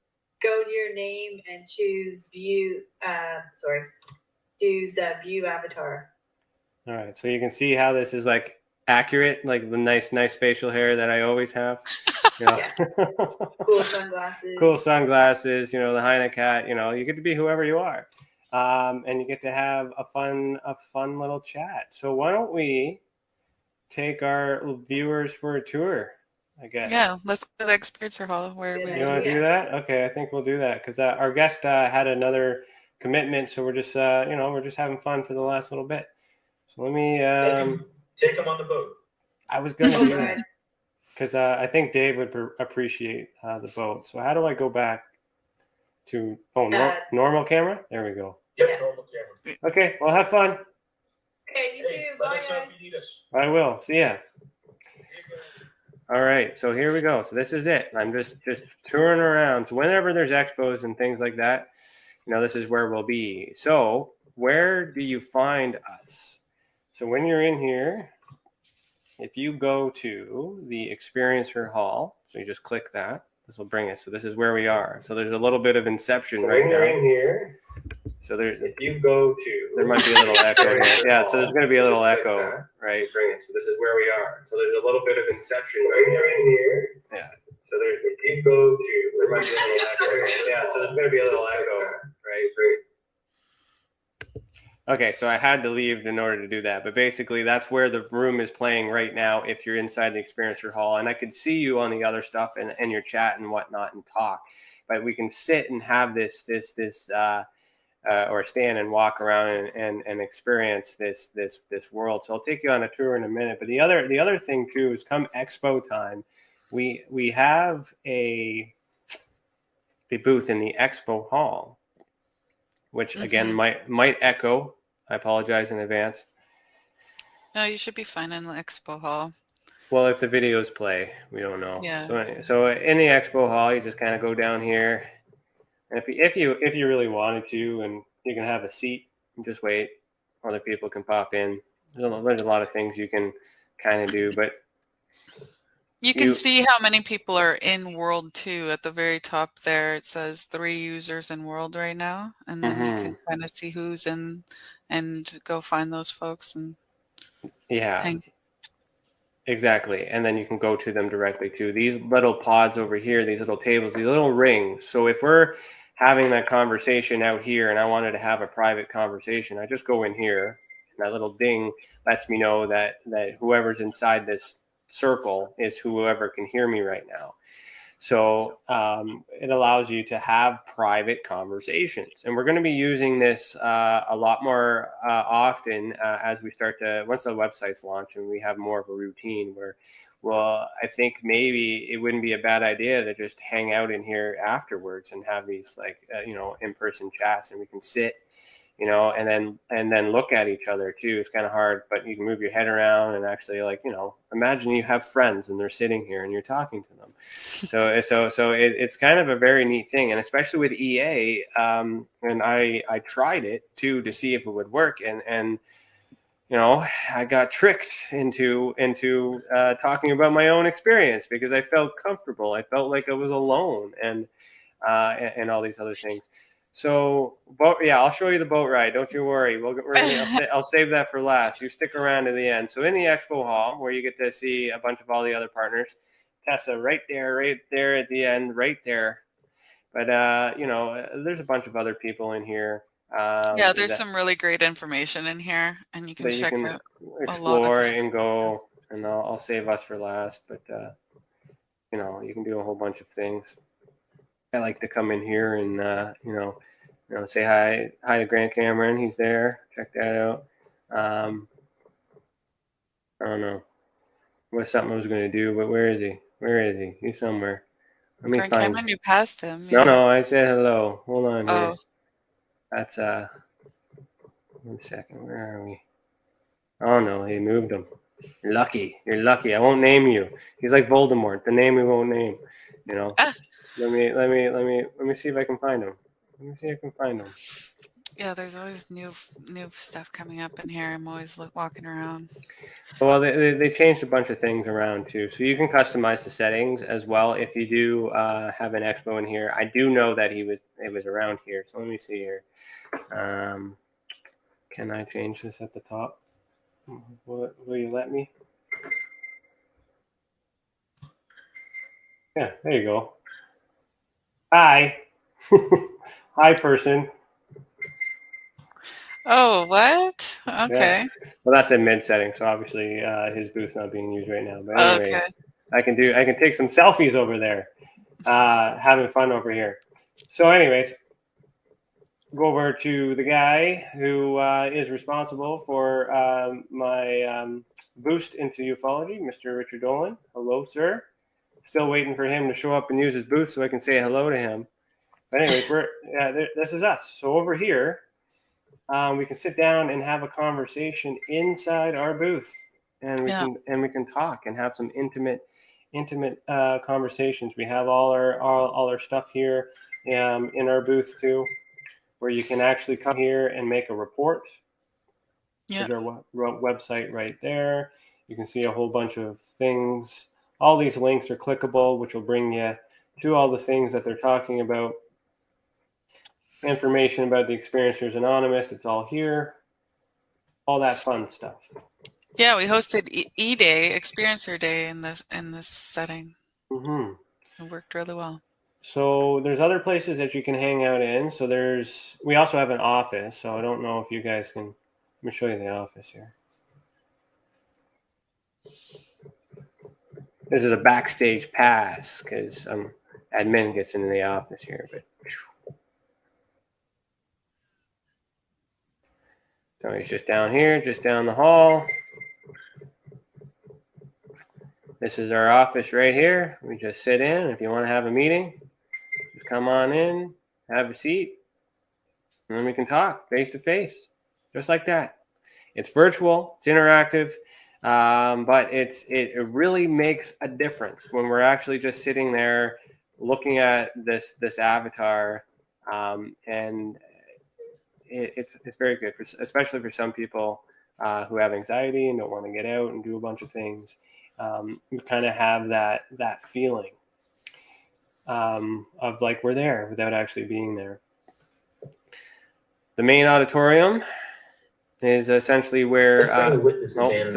Go to your name and choose view. Choose view avatar.
All right, so you can see how this is like accurate, like the nice facial hair that I always have. You know?
Cool sunglasses.
Cool sunglasses. You know, the Heine cat. You know, you get to be whoever you are, and you get to have a fun little chat. So why don't we take our viewers for a tour? I guess.
Yeah, let's go to the experts hall where we.
You want to do that? Okay, I think we'll do that because our guest had another commitment, so we're just we're just having fun for the last little bit. So let me
take him on the boat.
I was going to do that because I think Dave would appreciate the boat. So how do I go back to normal camera? There we go.
Yep, normal camera.
Okay, well, have fun.
Okay, you too.
Let
Bye,
us know
guys.
if you need us.
I will. See ya. All right, so here we go. So this is it. I'm just touring around. So whenever there's expos and things like that, this is where we'll be. So where do you find us? So when you're in here, if you go to the Experiencer Hall, so you just click that, this will bring us. So this is where we are. So there's a little bit of inception right now. In here, so if you go to, there might be a little echo here. Yeah, so there's going to be a little echo, right? Bring it. So this is where we are. So there's a little bit of inception right now in here. Yeah. So if you go to, there might be a little echo here. Yeah, so there's going to be a little echo, right? Okay, so I had to leave in order to do that. But basically, that's where the room is playing right now if you're inside the Experiencer Hall. And I could see you on the other stuff and your chat and whatnot and talk. But we can sit and have this or stand and walk around and experience this world. So I'll take you on a tour in a minute. But the other thing, too, is come expo time, we have a booth in the expo hall, which, again, might echo. I apologize in advance.
No, you should be fine in the expo hall.
Well, if the videos play, we don't know.
Yeah.
So in the expo hall, you just kind of go down here, and if you really wanted to, and you can have a seat and just wait, other people can pop in. There's a lot of things you can kind of do, but
you can see how many people are in World 2 at the very top there. It says 3 users in World right now, and then you can kind of see who's in and go find those folks and hang.
Exactly. And then you can go to them directly too. These little pods over here, these little tables, these little rings. So if we're having that conversation out here and I wanted to have a private conversation, I just go in here and that little ding lets me know that whoever's inside this circle is whoever can hear me right now. So it allows you to have private conversations. And we're going to be using this a lot more often as we start to, once the website's launched and we have more of a routine where, well, I think maybe it wouldn't be a bad idea to just hang out in here afterwards and have these in-person chats, and we can sit, and then look at each other too. It's kind of hard, but you can move your head around and actually imagine you have friends and they're sitting here and you're talking to them. So it's kind of a very neat thing. And especially with EA, and I tried it too, to see if it would work. And I got tricked into talking about my own experience because I felt comfortable. I felt like I was alone and all these other things. So, I'll show you the boat ride. Don't you worry. I'll save that for last. You stick around to the end. So in the expo hall, where you get to see a bunch of all the other partners, Tessa right there at the end, right there. But, there's a bunch of other people in here.
There's some really great information in here, and you can check out
explore and go. And I'll save us for last. But, you can do a whole bunch of things. I like to come in here and say hi to Grant Cameron. He's there. Check that out. I don't know. What's something I was going to do, but where is he? He's somewhere. Let me
Grand
find.
Cameron, you passed him.
No, I said hello. Hold on here.
Oh.
That's 1 second. Where are we? Oh no, he moved him. You're lucky. You're lucky. I won't name you. He's like Voldemort. The name we won't name. You know. Let me see if I can find him. Let me see if I can find him.
Yeah, there's always new stuff coming up in here. I'm always walking around.
Well, they changed a bunch of things around too, so you can customize the settings as well if you do have an expo in here. I do know that it was around here, so let me see here. Can I change this at the top? Will you let me? Yeah, there you go. Hi. Hi, person.
Oh, what? Okay.
Yeah. Well, that's in mid setting, so obviously his booth's not being used right now. But anyways,
Okay.
I can take some selfies over there, having fun over here. So anyways, go over to the guy who is responsible for my boost into ufology, Mr. Richard Dolan. Hello, sir. Still waiting for him to show up and use his booth so I can say hello to him. But anyways, this is us. So over here, we can sit down and have a conversation inside our booth, and we can talk and have some intimate conversations. We have all our stuff here in our booth too, where you can actually come here and make a report.
Yeah.
There's our website right there. You can see a whole bunch of things. All these links are clickable, which will bring you to all the things that they're talking about. Information about the Experiencers Anonymous, it's all here. All that fun stuff.
Yeah, we hosted E-Day, Experiencer Day in this setting.
Mm-hmm.
It worked really well.
So there's other places that you can hang out in. So we also have an office. So I don't know if you guys can. Let me show you the office here. This is a backstage pass because admin gets into the office here, but. So he's just down here, just down the hall. This is our office right here. We just sit in. If you want to have a meeting, just come on in, have a seat, and then we can talk face to face, just like that. It's virtual, it's interactive, but it really makes a difference when we're actually just sitting there looking at this avatar, and it's very good, especially for some people who have anxiety and don't want to get out and do a bunch of things. You kind of have that feeling of like we're there without actually being there. The main auditorium is essentially where there's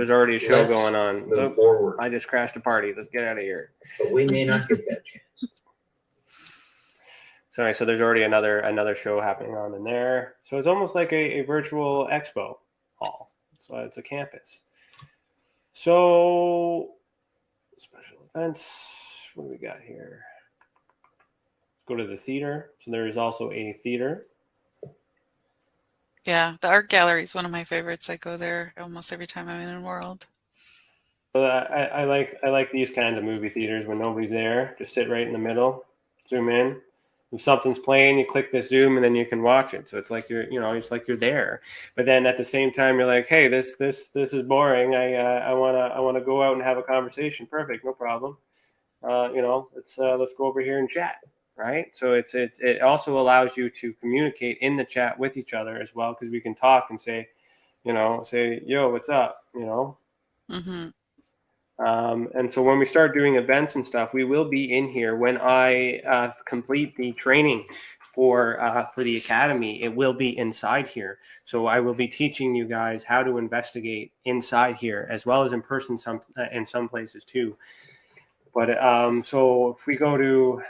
already a show going on.
Move forward.
I just crashed a party. Let's get out of here.
But we may not get that chance.
Sorry, so there's already another show happening on in there. So it's almost like a virtual expo hall. So it's a campus. So special events. What do we got here? Let's go to the theater. So there is also a theater.
Yeah, the art gallery is one of my favorites. I go there almost every time I'm in a world.
So I like these kinds of movie theaters when nobody's there. Just sit right in the middle, zoom in. If something's playing, you click the zoom and then you can watch it. So it's like it's like you're there. But then at the same time, you're like, hey, this is boring. I wanna go out and have a conversation. Perfect, no problem. Let's go over here and chat. Right. So it also allows you to communicate in the chat with each other as well, because we can talk and say, yo, what's up?
Mm-hmm.
And so when we start doing events and stuff, we will be in here. When I complete the training for the academy, it will be inside here. So I will be teaching you guys how to investigate inside here, as well as in person in some places too. But so if let's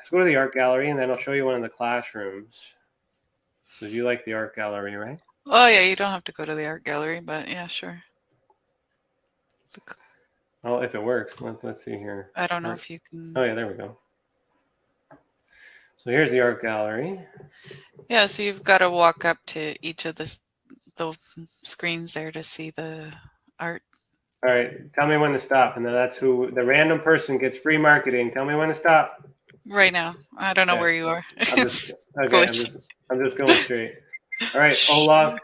go to the art gallery, and then I'll show you one of the classrooms. So you like the art gallery, right?
Oh yeah, you don't have to go to the art gallery, but yeah, sure.
Well, if it works, let's see here.
I don't know if you can.
Oh yeah, there we go. So here's the art gallery.
Yeah, so you've got to walk up to each of the screens there to see the art.
All right, tell me when to stop, and then that's who the random person gets free marketing. Tell me when to stop.
Right now. I don't know
Okay.
where you are.
I'm just going straight. All right, Olaf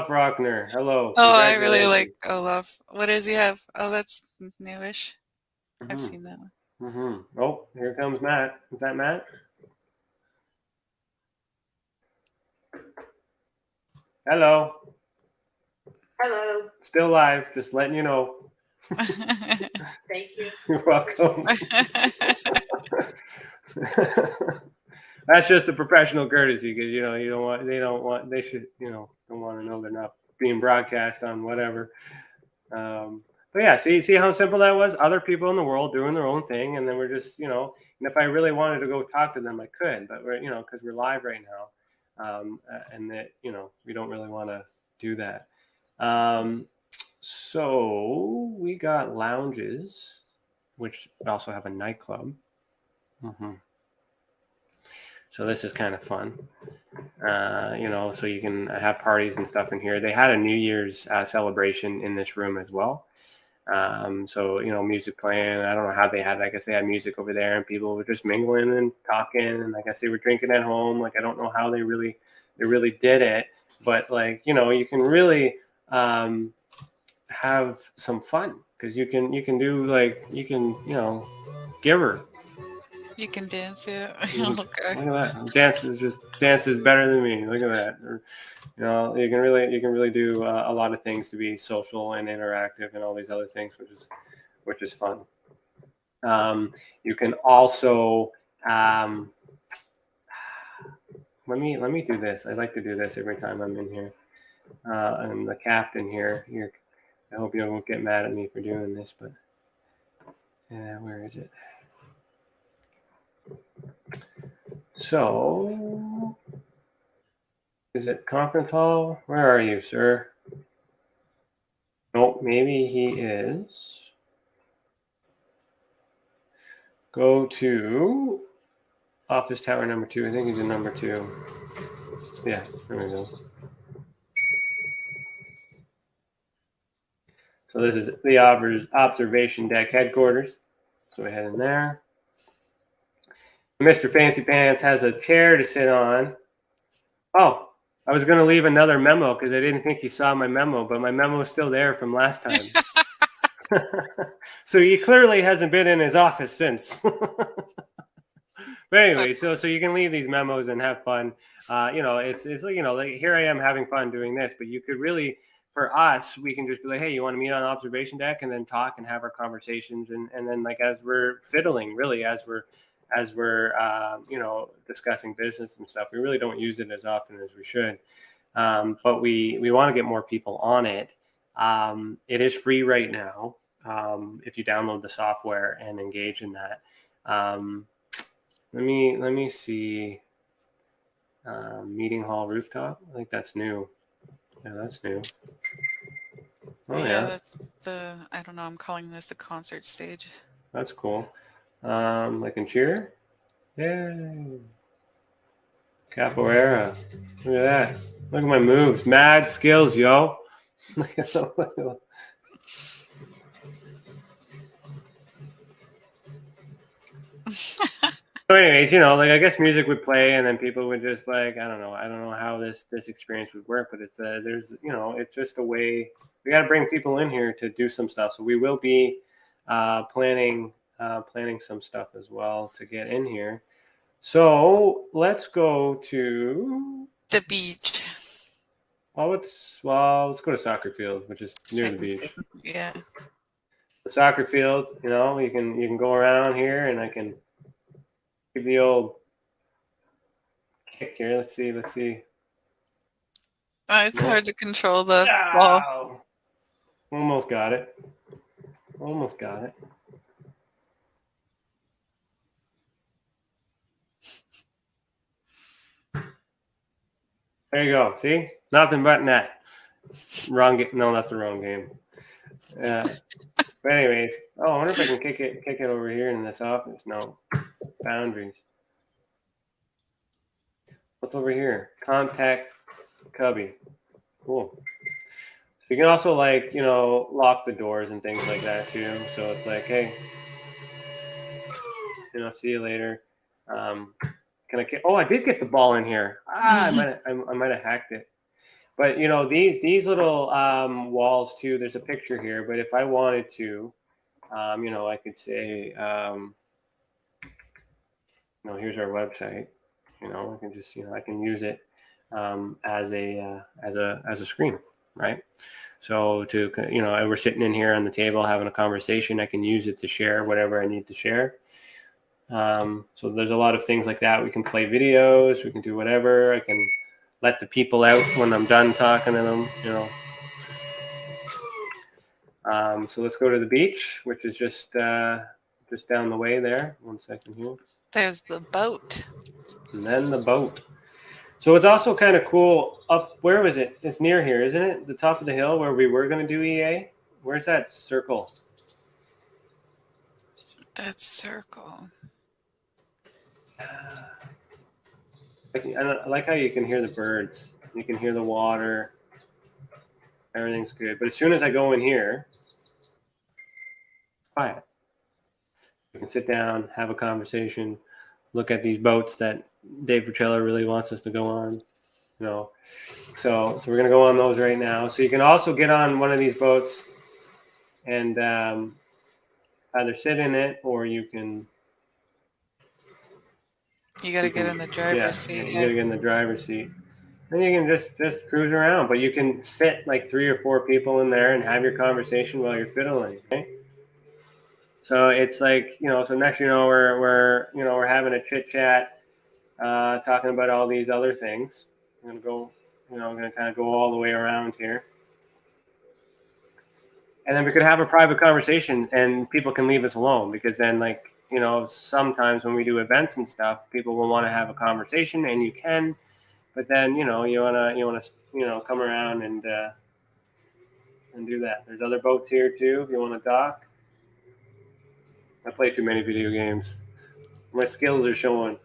Rockner. Hello.
Oh, I really like
Congratulations.
Olaf. What does he have? Oh, that's newish. I've
Mhm.
seen that one.
Mm-hmm. Oh, here comes Matt. Is that Matt? Hello.
Hello.
Still live. Just letting you know.
Thank you.
You're welcome. That's just a professional courtesy because they should don't want to know they're not being broadcast on whatever. But yeah, see how simple that was. Other people in the world doing their own thing, and then we're just and if I really wanted to go talk to them, I could, but we're because we're live right now, and that we don't really want to do that. So we got lounges, which also have a nightclub. Mm-hmm. So this is kind of fun, so you can have parties and stuff in here. They had a New Year's celebration in this room as well. So, music playing. I don't know how they had it. I guess they had music over there and people were just mingling and talking. And I guess they were drinking at home. Like, I don't know how they really did it. But, you can really have some fun because you can give her.
You can dance it.
Okay.
Okay.
Look at that. Dance is better than me. Look at that. Or, you can really do a lot of things to be social and interactive and all these other things, which is fun. You can also let me do this. I like to do this every time I'm in here. I'm the captain here. I hope you won't get mad at me for doing this, but where is it? So, is it conference hall? Where are you, sir? Nope, maybe he is. Go to office tower number 2. I think he's in number 2. Yeah, there we go. So this is the observation deck headquarters. So we head in there. Mr. Fancy Pants has a chair to sit on. Oh, I was going to leave another memo because I didn't think you saw my memo, but my memo is still there from last time. So he clearly hasn't been in his office since. But anyway, so you can leave these memos and have fun. It's like here I am having fun doing this, but you could really, for us, we can just be like, hey, you want to meet on observation deck and then talk and have our conversations, and then as we're fiddling, really as we're discussing business and stuff. We really don't use it as often as we should, but we want to get more people on it. It is free right now if you download the software and engage in that. Let me see. Meeting hall rooftop. I think that's new. Yeah, that's new. Oh yeah.
That's I don't know. I'm calling this the concert stage.
That's cool. I can cheer. Yay. Capoeira. Look at that. Look at my moves. Mad skills, yo. So anyways, I guess music would play and then people would just I don't know how this experience would work, but it's it's just a way we got to bring people in here to do some stuff. So we will be planning some stuff as well to get in here. So let's go to
the beach.
Let's go to soccer field, which is near the beach.
Yeah.
The soccer field, you can go around here and I can give the old kick here. Let's see.
It's hard to control the ball.
Almost got it. There you go. See? Nothing but net. Wrong game. No, that's the wrong game. But anyways, I wonder if I can kick it over here in this office. No. Boundaries. What's over here? Contact cubby. Cool. So you can also lock the doors and things like that too. So it's like, hey, see you later. Can I get? Oh, I did get the ball in here. I might have hacked it. But you know, these little walls too. There's a picture here. But if I wanted to, you know, I could say, you know, here's our website. You know, I can just, you know, I can use it as a screen, right? So to, you know, we're sitting in here on the table having a conversation. I can use it to share whatever I need to share. So there's a lot of things like that. We can play videos. We can do whatever. I can let the people out when I'm done talking to them, you know. So let's go to the beach, which is just down the way there. 1 second here.
There's the boat.
And then the boat. So it's also kind of cool up, where was it? It's near here, isn't it? The top of the hill where we were going to do EA. Where's that circle?
That circle.
I like how you can hear the birds. You can hear the water. Everything's good. But as soon as I go in here, quiet. We can sit down, have a conversation, look at these boats that Dave Petrella really wants us to go on. You know, so we're gonna go on those right now. So you can also get on one of these boats and either sit in it or you can.
You got to get in the driver's seat.
You got to get in the driver's seat. Then you can just cruise around, but you can sit like 3 or 4 people in there and have your conversation while you're fiddling. Okay? So it's like, you know, so next, you know, we're having a chit chat, talking about all these other things. I'm gonna go, you know, I'm gonna kind of go all the way around here, and then we could have a private conversation, and people can leave us alone, because then, like, you know, sometimes when we do events and stuff, people will want to have a conversation, and you can, but then, you know, you wanna, you know, come around and do that. There's other boats here too if you want to dock. I play too many video games. My skills are showing.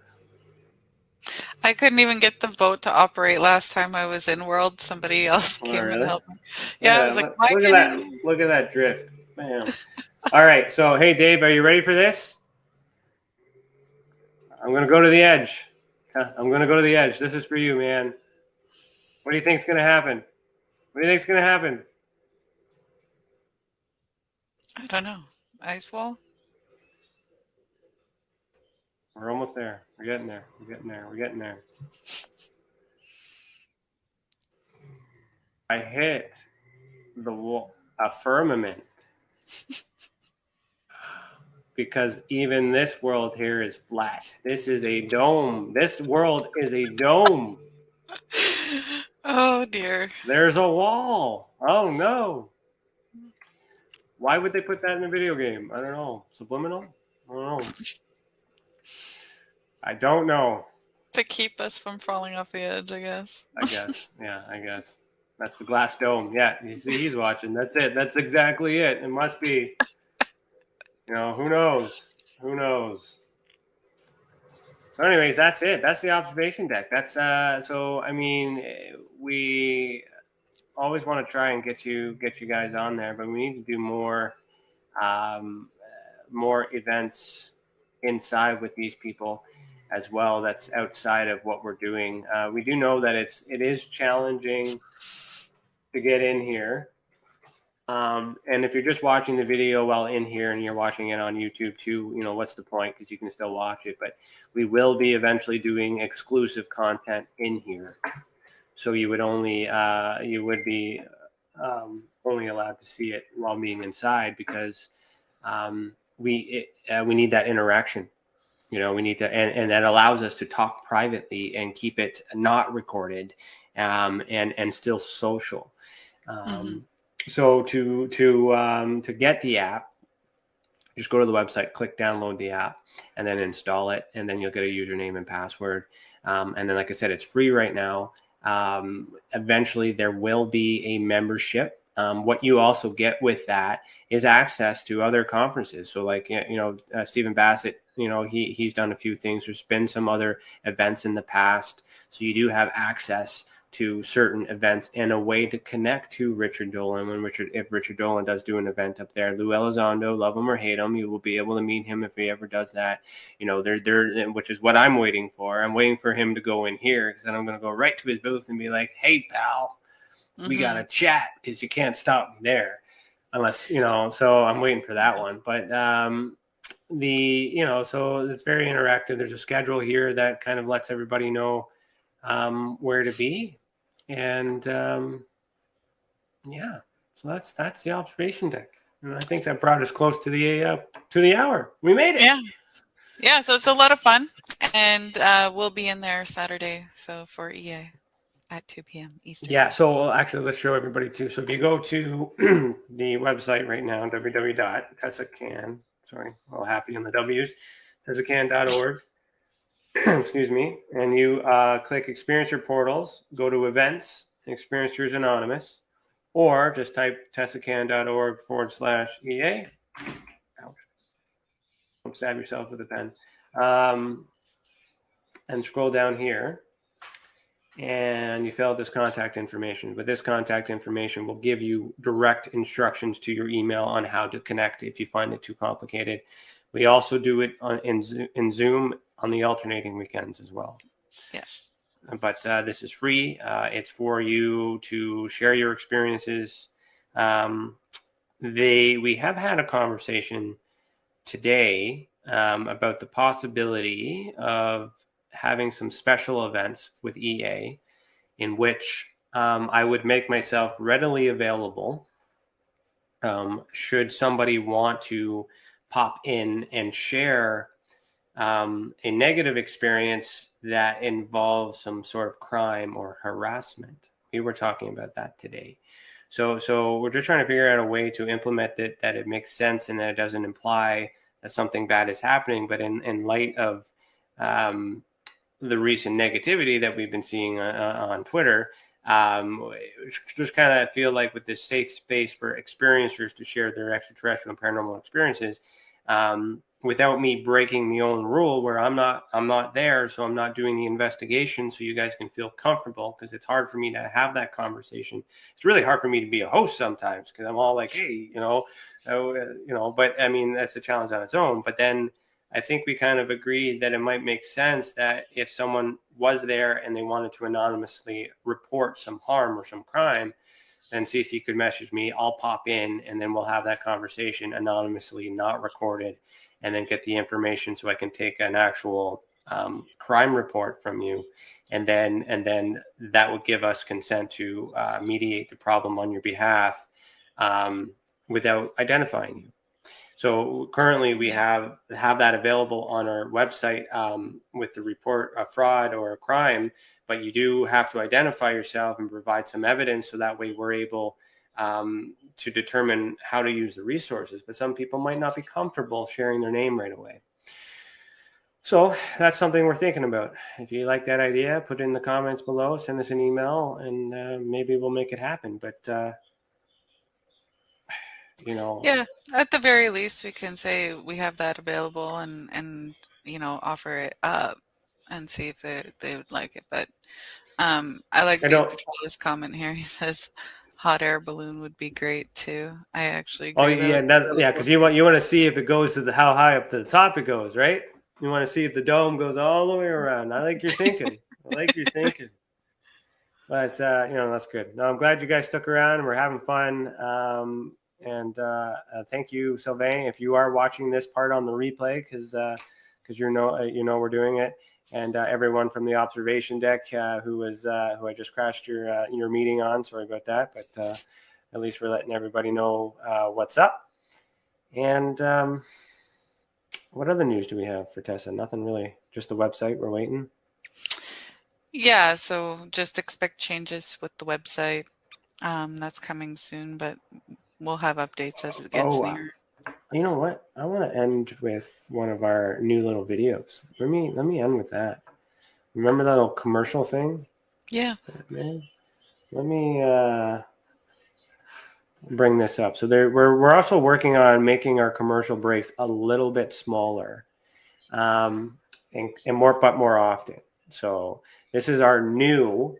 I couldn't even get the boat to operate last time I was in World. Somebody else came and helped me. Yeah, I was like, why
look at that! Look at that drift. Bam. All right, so hey Dave, are you ready for this? I'm gonna go to the edge. I'm gonna go to the edge. This is for you, man. What do you think's gonna happen? What do you think's gonna happen?
I don't know. Ice wall?
We're almost there. We're getting there. We're getting there. We're getting there. I hit the wall, a firmament, because even this world here is flat. This is a dome. This world is a dome.
Oh dear.
There's a wall. Oh no. Why would they put that in a video game? I don't know. Subliminal? I don't know. I don't know.
To keep us from falling off the edge, I guess.
Yeah, I guess. That's the glass dome. Yeah, you see, he's watching. That's it. That's exactly it. It must be. You know, who knows? Who knows? So anyways, that's it. That's the observation deck. That's so I mean, we always want to try and get you guys on there, but we need to do more events inside with these people as well. That's outside of what we're doing. We do know that it is challenging to get in here. And if you're just watching the video while in here and you're watching it on YouTube too, you know, what's the point? Because you can still watch it. But we will be eventually doing exclusive content in here. So you would only be only allowed to see it while being inside, because we need that interaction. You know, we need to, and that allows us to talk privately and keep it not recorded, and still social. So to get the app, just go to the website, click download the app, and then install it, and then you'll get a username and password. And then, like I said, it's free right now. Eventually, there will be a membership. What you also get with that is access to other conferences. So, like, you know, Stephen Bassett, you know, he's done a few things. There's been some other events in the past, so you do have access to certain events and a way to connect to Richard Dolan if Richard Dolan does do an event up there. Lou Elizondo, love him or hate him, you will be able to meet him if he ever does that. Which is what I'm waiting for. I'm waiting for him to go in here, because then I'm going to go right to his booth and be like, "Hey, pal, we got to chat," because you can't stop me there, unless So I'm waiting for that one, but. So it's very interactive. There's a schedule here that kind of lets everybody know where to be, and so that's the observation deck, and I think that brought us close to the hour. We made it.
Yeah. So it's a lot of fun, and we'll be in there Saturday. So for EA at 2 p.m. Eastern.
Yeah. So actually, let's show everybody too. So if you go to the website right now, www.tessacan. Sorry, all happy on the W's. Tessacan.org. Excuse me. And you click Experiencer Portals, go to Events, Experiencers Anonymous, or just type tessacan.org/EA. Ouch. Don't stab yourself with a pen. And scroll down here. And you fill out this contact information. But this contact information will give you direct instructions to your email on how to connect if you find it too complicated. We also do it in Zoom on the alternating weekends as well.
Yeah.
But this is free. It's for you to share your experiences. We have had a conversation today about the possibility of having some special events with EA in which I would make myself readily available should somebody want to pop in and share a negative experience that involves some sort of crime or harassment. We were talking about that today. So we're just trying to figure out a way to implement it that it makes sense and that it doesn't imply that something bad is happening. But in light of the recent negativity that we've been seeing on Twitter, just kind of feel like with this safe space for experiencers to share their extraterrestrial and paranormal experiences, without me breaking the own rule where I'm not there, so I'm not doing the investigation, so you guys can feel comfortable, because it's hard for me to have that conversation. It's really hard for me to be a host sometimes, because I'm all like, hey, but I mean, that's a challenge on its own. But then I think we kind of agreed that it might make sense that if someone was there and they wanted to anonymously report some harm or some crime, then Cece could message me, I'll pop in, and then we'll have that conversation anonymously, not recorded, and then get the information so I can take an actual crime report from you. And then that would give us consent to mediate the problem on your behalf without identifying you. So currently we have that available on our website with the report of fraud or a crime, but you do have to identify yourself and provide some evidence, so that way we're able to determine how to use the resources. But some people might not be comfortable sharing their name right away. So that's something we're thinking about. If you like that idea, put it in the comments below, send us an email, and maybe we'll make it happen. But
yeah, at the very least we can say we have that available and offer it up and see if they would like it. But I like Dave Petrola's comment here. He says hot air balloon would be great too. I actually agree.
Because you want to see if it goes to how high up to the top it goes, right? You want to see if the dome goes all the way around. I like your thinking. But that's good. No, I'm glad you guys stuck around and we're having fun. And thank you, Sylvain, if you are watching this part on the replay, because we're doing it, and everyone from the observation deck who I just crashed your meeting on. Sorry about that, but at least we're letting everybody know what's up. And what other news do we have for Tessa? Nothing really. Just the website. We're waiting.
Yeah, so just expect changes with the website. That's coming soon, but we'll have updates as it gets near.
You know what? I want to end with one of our new little videos. Let me end with that. Remember that little commercial thing?
Yeah.
Man, let me bring this up. So we're also working on making our commercial breaks a little bit smaller, and more often. So this is our new